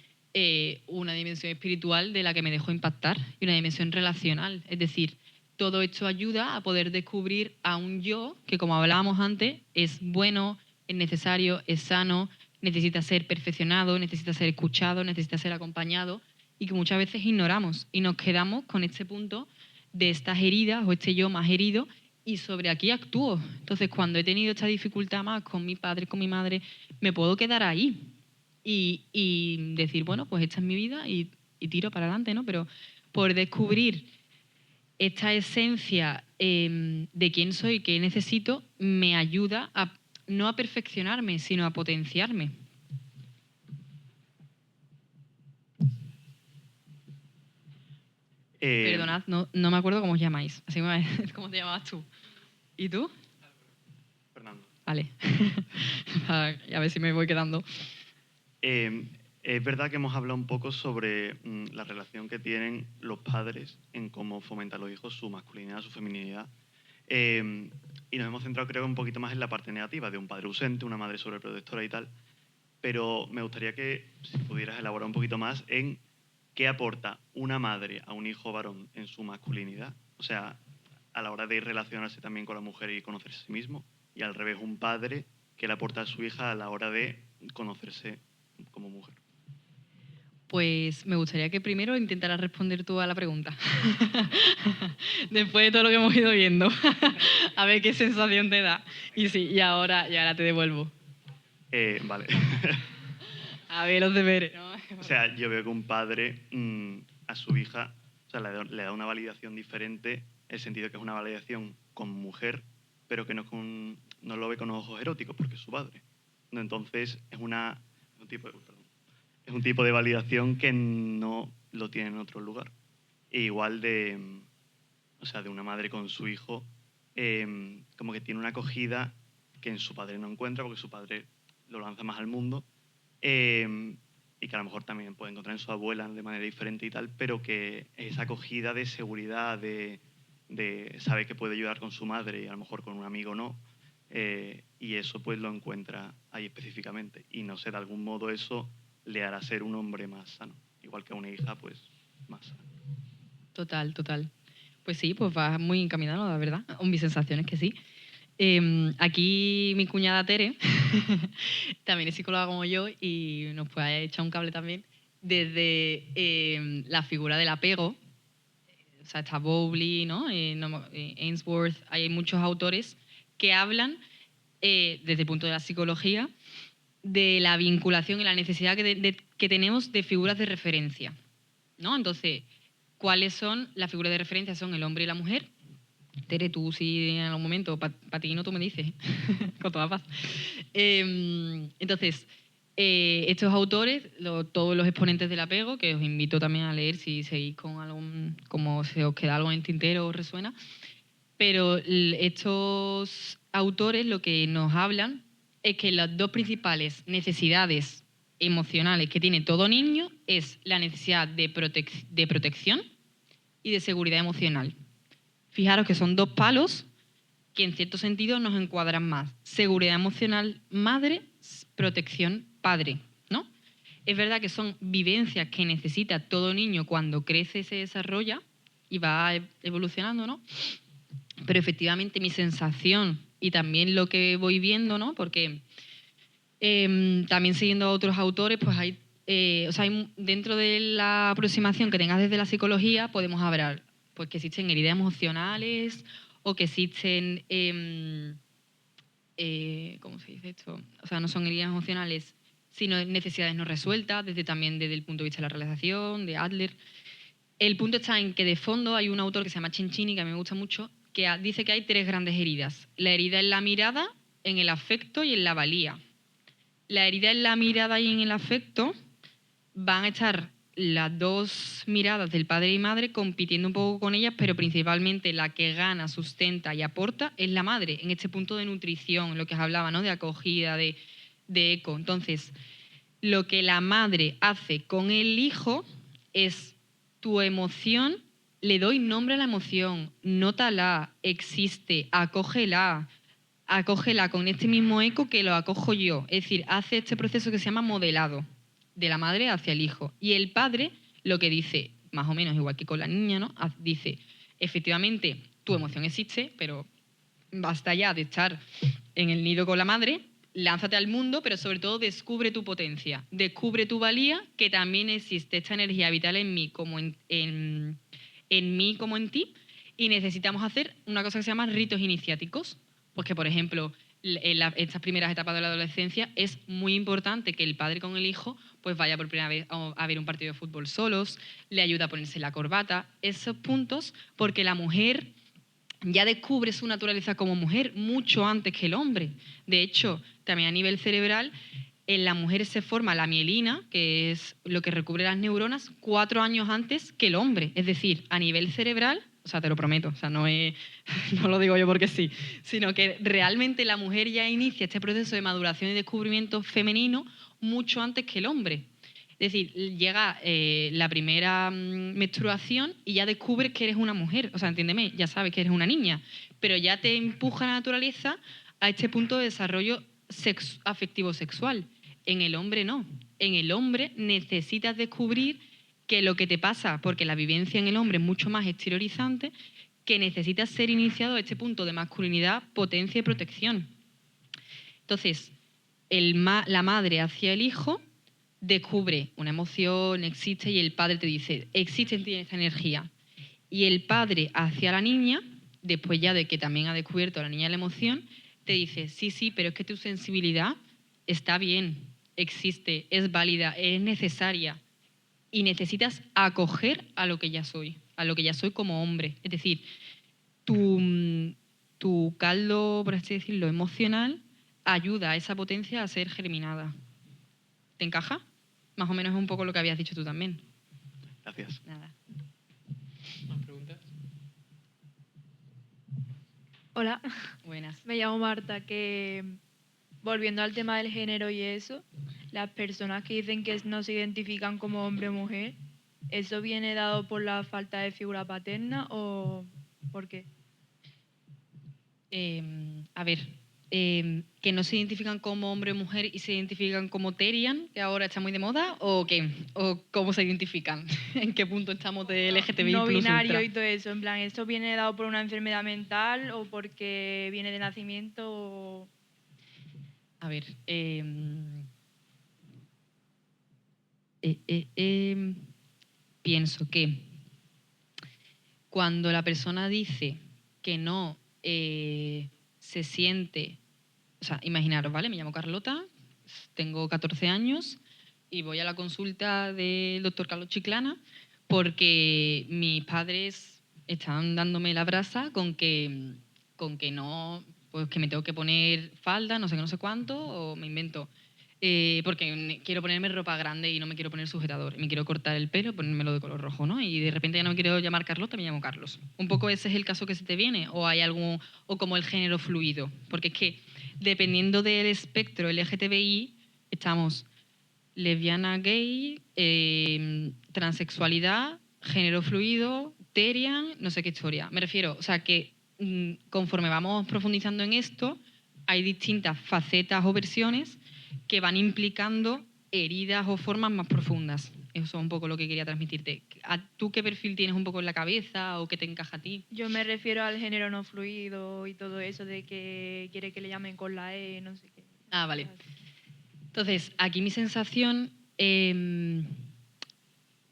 Speaker 1: una dimensión espiritual de la que me dejo impactar y una dimensión relacional. Es decir, todo esto ayuda a poder descubrir a un yo que, como hablábamos antes, es bueno, es necesario, es sano, necesita ser perfeccionado, necesita ser escuchado, necesita ser acompañado y que muchas veces ignoramos y nos quedamos con este punto de estas heridas o este yo más herido y sobre aquí actúo. Entonces, cuando he tenido esta dificultad más con mi padre, con mi madre, me puedo quedar ahí y decir, bueno, pues esta es mi vida y tiro para adelante, ¿no? Pero por descubrir esta esencia de quién soy, qué necesito, me ayuda no a perfeccionarme, sino a potenciarme. Perdonad, no me acuerdo cómo os llamáis. Así ¿cómo te llamabas tú? ¿Y tú?
Speaker 5: Fernando.
Speaker 1: Vale. A ver si me voy quedando.
Speaker 5: Es verdad que hemos hablado un poco sobre la relación que tienen los padres en cómo fomentan los hijos su masculinidad, su feminidad. Y nos hemos centrado, creo, un poquito más en la parte negativa de un padre ausente, una madre sobreprotectora y tal. Pero me gustaría que si pudieras elaborar un poquito más en qué aporta una madre a un hijo varón en su masculinidad. O sea, a la hora de relacionarse también con la mujer y conocerse a sí mismo. Y al revés, un padre que le aporta a su hija a la hora de conocerse como mujer.
Speaker 1: Pues me gustaría que primero intentaras responder tú a la pregunta. Después de todo lo que hemos ido viendo. A ver qué sensación te da. Y sí, y ahora te devuelvo.
Speaker 5: Vale.
Speaker 1: A ver los deberes, ¿no?
Speaker 5: O sea, yo veo que un padre a su hija, o sea, le da una validación diferente, en el sentido de que es una validación como mujer, pero que no lo ve con ojos eróticos, porque es su padre. Entonces, es un tipo de validación que no lo tiene en otro lugar. E igual de una madre con su hijo, como que tiene una acogida que en su padre no encuentra, porque su padre lo lanza más al mundo, y que a lo mejor también puede encontrar en su abuela de manera diferente y tal, pero que esa acogida de seguridad, de saber que puede ayudar con su madre y a lo mejor con un amigo no, y eso pues lo encuentra ahí específicamente. Y no sé, de algún modo eso le hará ser un hombre más sano, igual que a una hija pues más sana.
Speaker 1: Total, total. Pues sí, pues va muy encaminado, la verdad. Mi sensación es que sí. Aquí mi cuñada Tere también es psicóloga como yo y nos puede echar un cable también desde la figura del apego. O sea, está Bowlby, ¿no? Ainsworth, hay muchos autores que hablan desde el punto de la psicología de la vinculación y la necesidad que tenemos de figuras de referencia, ¿no? Entonces, ¿cuáles son las figuras de referencia? Son el hombre y la mujer. Tere, tú sí en algún momento, para ti no, tú me dices, con toda paz. Entonces, estos autores, todos los exponentes del apego, que os invito también a leer si seguís con algún, como se os queda algo en el tintero o os resuena, pero estos autores lo que nos hablan es que las dos principales necesidades emocionales que tiene todo niño es la necesidad de protección y de seguridad emocional. Fijaros que son dos palos que en cierto sentido nos encuadran más. Seguridad emocional madre, protección padre, ¿no? Es verdad que son vivencias que necesita todo niño cuando crece y se desarrolla y va evolucionando, ¿no? Pero efectivamente mi sensación y también lo que voy viendo, ¿no? Porque también siguiendo a otros autores, pues hay, dentro de la aproximación que tengas desde la psicología podemos hablar pues que existen heridas emocionales o que existen, ¿cómo se dice esto? O sea, no son heridas emocionales, sino necesidades no resueltas, también desde el punto de vista de la realización, de Adler. El punto está en que de fondo hay un autor que se llama Cencini, que a mí me gusta mucho, que dice que hay tres grandes heridas. La herida en la mirada, en el afecto y en la valía. La herida en la mirada y en el afecto van a estar las dos miradas del padre y madre compitiendo un poco con ellas, pero principalmente la que gana, sustenta y aporta es la madre, en este punto de nutrición, lo que os hablaba, ¿no? De acogida, de eco. Entonces, lo que la madre hace con el hijo es tu emoción, le doy nombre a la emoción, nótala, existe, acógela con este mismo eco que lo acojo yo. Es decir, hace este proceso que se llama modelado de la madre hacia el hijo. Y el padre lo que dice, más o menos igual que con la niña, ¿no? Dice, efectivamente, tu emoción existe, pero basta ya de estar en el nido con la madre, lánzate al mundo, pero sobre todo descubre tu potencia, descubre tu valía, que también existe esta energía vital en mí como en mí como en ti, y necesitamos hacer una cosa que se llama ritos iniciáticos. Pues que, por ejemplo, en estas primeras etapas de la adolescencia es muy importante que el padre con el hijo pues vaya por primera vez a ver un partido de fútbol solos, le ayuda a ponerse la corbata, esos puntos, porque la mujer ya descubre su naturaleza como mujer mucho antes que el hombre. De hecho, también a nivel cerebral, en la mujer se forma la mielina, que es lo que recubre las neuronas, 4 años antes que el hombre. Es decir, a nivel cerebral, o sea, te lo prometo, o sea, no lo digo yo porque sí, sino que realmente la mujer ya inicia este proceso de maduración y descubrimiento femenino mucho antes que el hombre. Es decir, llega la primera menstruación y ya descubres que eres una mujer. O sea, entiéndeme, ya sabes que eres una niña, pero ya te empuja la naturaleza a este punto de desarrollo afectivo sexual. En el hombre no. En el hombre necesitas descubrir que lo que te pasa, porque la vivencia en el hombre es mucho más exteriorizante, que necesitas ser iniciado a este punto de masculinidad, potencia y protección. Entonces, la madre hacia el hijo descubre una emoción, existe, y el padre te dice, existe en ti esta energía. Y el padre hacia la niña, después ya de que también ha descubierto a la niña la emoción, te dice, sí, pero es que tu sensibilidad está bien, existe, es válida, es necesaria. Y necesitas acoger a lo que ya soy como hombre. Es decir, tu caldo, por así decirlo, emocional, ayuda a esa potencia a ser germinada. ¿Te encaja? Más o menos es un poco lo que habías dicho tú también.
Speaker 5: Gracias.
Speaker 1: Nada.
Speaker 2: ¿Más preguntas?
Speaker 6: Hola,
Speaker 1: Buenas.
Speaker 6: me llamo Marta, que volviendo al tema del género y eso, las personas que dicen que no se identifican como hombre o mujer, ¿eso viene dado por la falta de figura paterna o por qué?
Speaker 1: A ver, que no se identifican como hombre o mujer y se identifican como Terian, que ahora está muy de moda, ¿o qué? ¿O cómo se identifican? ¿En qué punto estamos de LGTBI+,
Speaker 6: No binario
Speaker 1: ultra?
Speaker 6: y todo eso, en plan, ¿esto viene dado por una enfermedad mental o porque viene de nacimiento o...?
Speaker 1: A ver, pienso que cuando la persona dice que no se siente, o sea, imaginaros, ¿vale? Me llamo Carlota, tengo 14 años y voy a la consulta del doctor Carlos Chiclana porque mis padres están dándome la brasa con que no, pues que me tengo que poner falda, no sé qué, no sé cuánto, o me invento. Porque quiero ponerme ropa grande y no me quiero poner sujetador. Me quiero cortar el pelo, ponérmelo de color rojo, ¿no? Y de repente ya no me quiero llamar Carlota, me llamo Carlos. Un poco ese es el caso que se te viene, o hay algún, o como el género fluido. Porque es que dependiendo del espectro LGTBI, estamos lesbiana, gay, transexualidad, género fluido, terian, no sé qué historia. Me refiero, o sea que conforme vamos profundizando en esto, hay distintas facetas o versiones que van implicando heridas o formas más profundas. Eso es un poco lo que quería transmitirte. ¿Tú qué perfil tienes un poco en la cabeza o qué te encaja a ti?
Speaker 6: Yo me refiero al género no fluido y todo eso de que quiere que le llamen con la E, no sé qué.
Speaker 1: Ah, vale. Entonces, aquí mi sensación,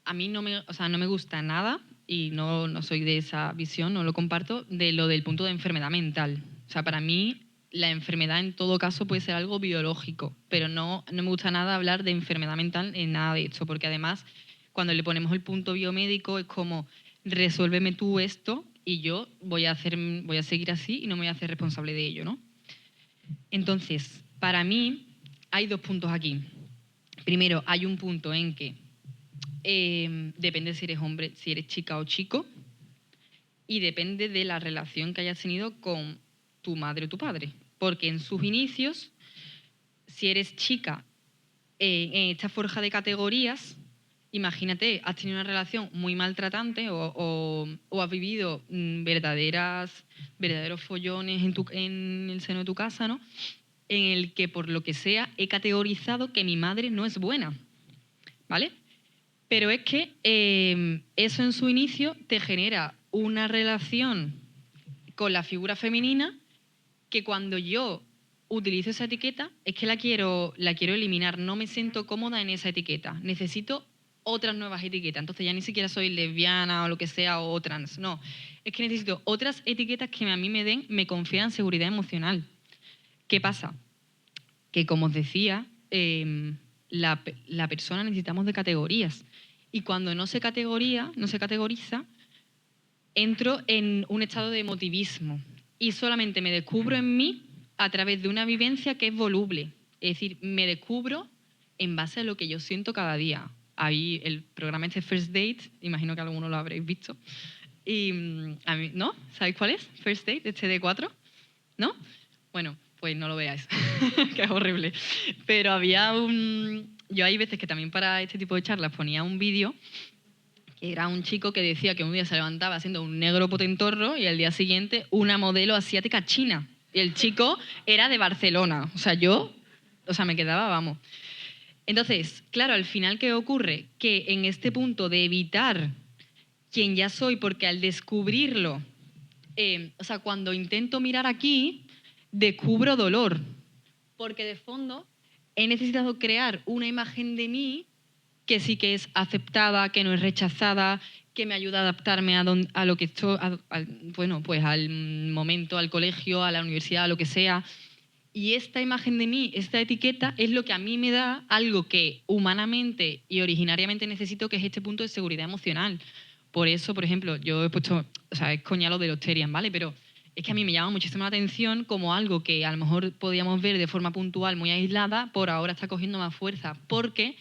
Speaker 1: a mí no me gusta nada y no soy de esa visión, no lo comparto, de lo del punto de enfermedad mental. O sea, para mí la enfermedad en todo caso puede ser algo biológico, pero no me gusta nada hablar de enfermedad mental en nada de esto, porque además cuando le ponemos el punto biomédico es como resuélveme tú esto y yo voy a seguir así y no me voy a hacer responsable de ello, ¿no? Entonces, para mí hay dos puntos aquí. Primero, hay un punto en que depende si eres hombre, si eres chica o chico, y depende de la relación que hayas tenido con tu madre o tu padre. Porque en sus inicios, si eres chica, en esta forja de categorías, imagínate, has tenido una relación muy maltratante o has vivido verdaderos follones en el seno de tu casa, ¿no? En el que, por lo que sea, he categorizado que mi madre no es buena, ¿vale? Pero es que eso en su inicio te genera una relación con la figura femenina que cuando yo utilizo esa etiqueta es que la quiero eliminar. No me siento cómoda en esa etiqueta. Necesito otras nuevas etiquetas. Entonces ya ni siquiera soy lesbiana o lo que sea o trans. No, es que necesito otras etiquetas que a mí me confieran seguridad emocional. ¿Qué pasa? Que como os decía, la persona necesitamos de categorías. Y cuando no se categoriza, entro en un estado de emotivismo y solamente me descubro en mí a través de una vivencia que es voluble. Es decir, me descubro en base a lo que yo siento cada día. Ahí el programa este First Date, imagino que alguno lo habréis visto. Y a mí, ¿no? ¿Sabéis cuál es? First Date, este de 4, ¿no? Bueno, pues no lo veáis, que es horrible. Pero yo hay veces que también para este tipo de charlas ponía un vídeo que era un chico que decía que un día se levantaba siendo un negro potentorro y al día siguiente una modelo asiática china. Y el chico era de Barcelona. O sea, me quedaba, vamos. Entonces, claro, al final, ¿qué ocurre? Que en este punto de evitar quién ya soy, porque al descubrirlo, o sea, cuando intento mirar aquí, descubro dolor. Porque de fondo he necesitado crear una imagen de mí que sí que es aceptada, que no es rechazada, que me ayuda a adaptarme a lo que estoy, bueno, pues al momento, al colegio, a la universidad, a lo que sea. Y esta imagen de mí, esta etiqueta, es lo que a mí me da algo que humanamente y originariamente necesito, que es este punto de seguridad emocional. Por eso, por ejemplo, yo he puesto, o sea, es coña lo de los Terian, ¿vale? Pero es que a mí me llama muchísimo la atención como algo que a lo mejor podíamos ver de forma puntual, muy aislada, por ahora está cogiendo más fuerza. Porque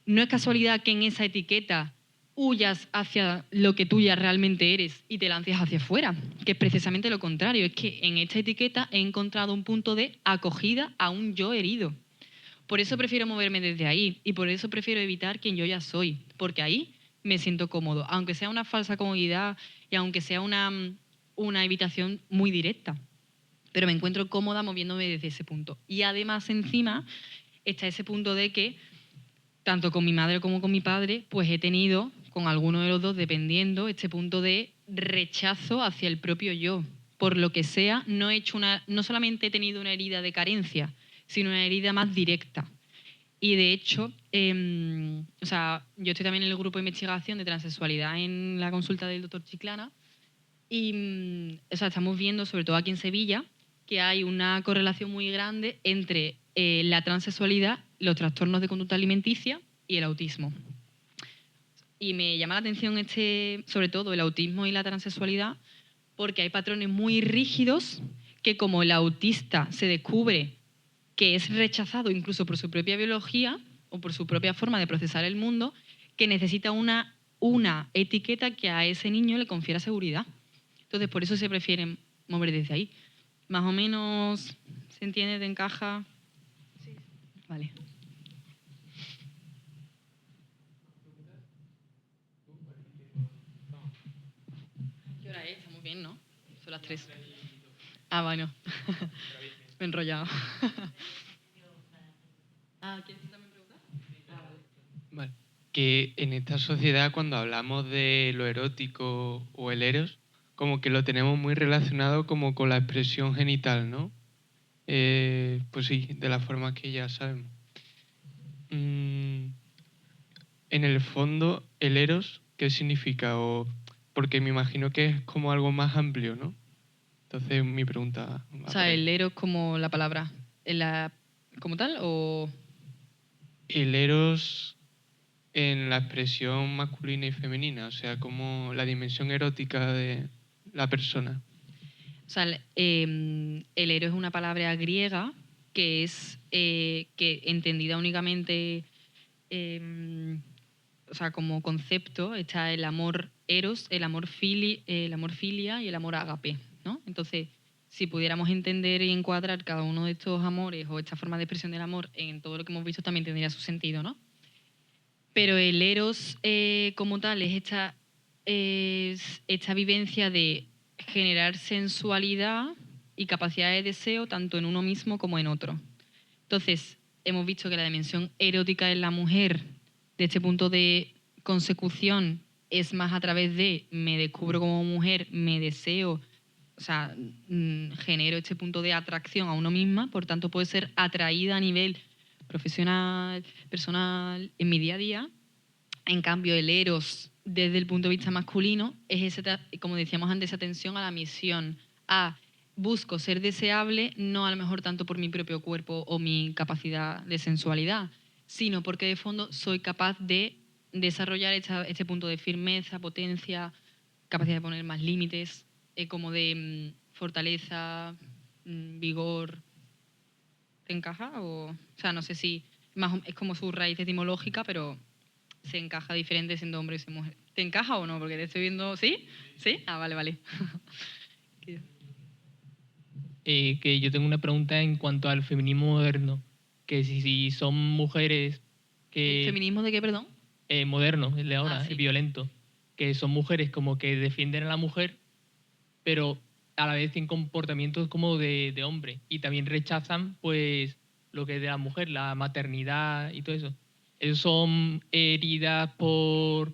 Speaker 1: no es casualidad que en esa etiqueta huyas hacia lo que tú ya realmente eres y te lances hacia afuera, que es precisamente lo contrario. Es que en esta etiqueta he encontrado un punto de acogida a un yo herido. Por eso prefiero moverme desde ahí y por eso prefiero evitar quien yo ya soy, porque ahí me siento cómodo, aunque sea una falsa comodidad y aunque sea una evitación muy directa. Pero me encuentro cómoda moviéndome desde ese punto. Y además encima está ese punto de que tanto con mi madre como con mi padre, pues he tenido, con alguno de los dos dependiendo, este punto de rechazo hacia el propio yo. Por lo que sea, no solamente he tenido una herida de carencia, sino una herida más directa. Y de hecho, yo estoy también en el grupo de investigación de transexualidad en la consulta del doctor Chiclana y estamos viendo, sobre todo aquí en Sevilla, que hay una correlación muy grande entre la transexualidad, los trastornos de conducta alimenticia y el autismo. Y me llama la atención sobre todo el autismo y la transexualidad, porque hay patrones muy rígidos que, como el autista se descubre que es rechazado incluso por su propia biología o por su propia forma de procesar el mundo, que necesita una etiqueta que a ese niño le confiera seguridad. Entonces, por eso se prefieren mover desde ahí. Más o menos, ¿se entiende? ¿Te encaja? Sí. Vale. ¿Qué hora es? Estamos bien, ¿no? Son las 3. Ah, bueno. Me he enrollado. ¿Quieres también preguntar?
Speaker 4: Vale. Que en esta sociedad, cuando hablamos de lo erótico o el eros, como que lo tenemos muy relacionado como con la expresión genital, ¿no? Pues sí, de la forma que ya sabemos. En el fondo, el eros, ¿qué significa? Porque me imagino que es como algo más amplio, ¿no? Entonces, mi pregunta...
Speaker 1: O sea, el eros como la palabra, ¿como tal o...?
Speaker 4: El eros en la expresión masculina y femenina, o sea, como la dimensión erótica de la persona.
Speaker 1: O sea, el eros es una palabra griega que es que entendida únicamente como concepto está el amor eros, el amor filia y el amor ágape, ¿no? Entonces, si pudiéramos entender y encuadrar cada uno de estos amores o esta forma de expresión del amor en todo lo que hemos visto, también tendría su sentido, ¿no? Pero el eros como tal es esta vivencia de generar sensualidad y capacidad de deseo tanto en uno mismo como en otro. Entonces, hemos visto que la dimensión erótica en la mujer, de este punto de consecución, es más a través de me descubro como mujer, me deseo, genero este punto de atracción a uno misma, por tanto puede ser atraída a nivel profesional, personal, en mi día a día. En cambio, el eros, desde el punto de vista masculino, es, como decíamos antes, esa atención a la misión, busco ser deseable, no a lo mejor tanto por mi propio cuerpo o mi capacidad de sensualidad, sino porque de fondo soy capaz de desarrollar este punto de firmeza, potencia, capacidad de poner más límites, como de fortaleza, vigor. ¿Te encaja? O sea, no sé si es como su raíz etimológica, pero se encaja diferente siendo hombre y siendo mujer. ¿Te encaja o no? Porque te estoy viendo... ¿Sí? ¿Sí? Ah, vale.
Speaker 7: Que yo tengo una pregunta en cuanto al feminismo moderno, que si son mujeres que...
Speaker 1: ¿El feminismo de qué, perdón?
Speaker 7: Moderno, el de ahora,
Speaker 1: sí.
Speaker 7: el violento, que son mujeres como que defienden a la mujer, pero a la vez tienen comportamientos como de hombre, y también rechazan pues lo que es de la mujer, la maternidad y todo eso. ¿Esos son heridas por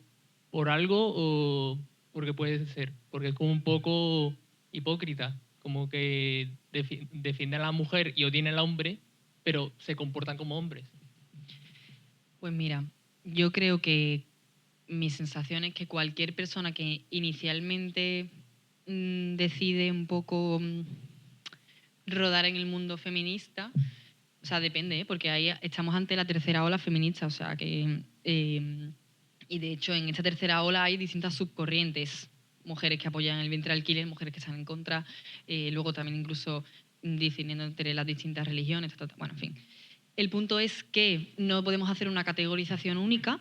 Speaker 7: algo o porque puede ser? Porque es como un poco hipócrita, como que defienden a la mujer y odian al hombre, pero se comportan como hombres.
Speaker 1: Pues mira, yo creo que mi sensación es que cualquier persona que inicialmente decide un poco rodar en el mundo feminista, o sea, depende, porque ahí estamos ante la tercera ola feminista, o sea, que... y de hecho en esta tercera ola hay distintas subcorrientes, mujeres que apoyan el vientre alquiler, mujeres que están en contra, luego también incluso discerniendo entre las distintas religiones, bueno, en fin. El punto es que no podemos hacer una categorización única,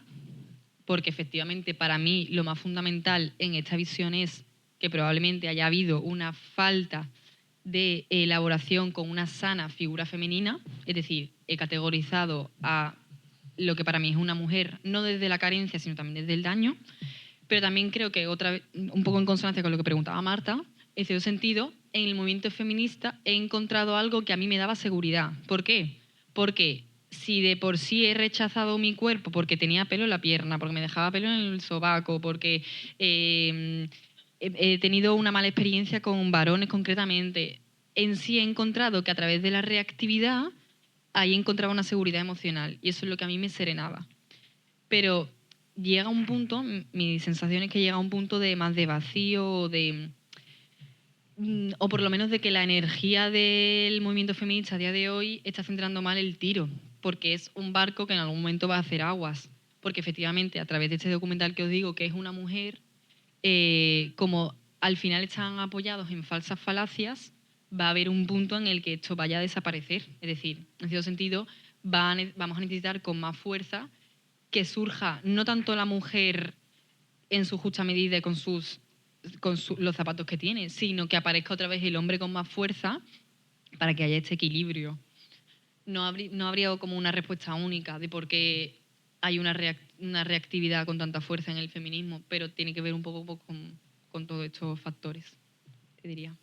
Speaker 1: porque efectivamente para mí lo más fundamental en esta visión es que probablemente haya habido una falta de elaboración con una sana figura femenina, es decir, he categorizado a lo que para mí es una mujer, no desde la carencia, sino también desde el daño, pero también creo que otra vez, un poco en consonancia con lo que preguntaba Marta, en cierto sentido, en el movimiento feminista he encontrado algo que a mí me daba seguridad. ¿Por qué? Porque si de por sí he rechazado mi cuerpo porque tenía pelo en la pierna, porque me dejaba pelo en el sobaco, porque he tenido una mala experiencia con varones concretamente, en sí he encontrado que a través de la reactividad ahí encontraba una seguridad emocional y eso es lo que a mí me serenaba. Pero llega un punto, mi sensación es que llega a un punto de más de vacío, o por lo menos de que la energía del movimiento feminista a día de hoy está centrando mal el tiro, porque es un barco que en algún momento va a hacer aguas, porque efectivamente a través de este documental que os digo que es una mujer, como al final están apoyados en falsas falacias, va a haber un punto en el que esto vaya a desaparecer. Es decir, en cierto sentido, vamos a necesitar con más fuerza que surja no tanto la mujer en su justa medida y con los zapatos que tiene, sino que aparezca otra vez el hombre con más fuerza para que haya este equilibrio. No habría como una respuesta única de por qué hay una reactividad con tanta fuerza en el feminismo, pero tiene que ver un poco con todos estos factores, te diría.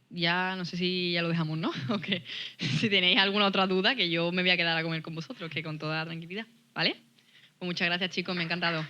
Speaker 1: Ya no sé si ya lo dejamos, ¿no? O que si tenéis alguna otra duda, que yo me voy a quedar a comer con vosotros, que con toda tranquilidad, ¿vale? Pues muchas gracias, chicos, me ha encantado.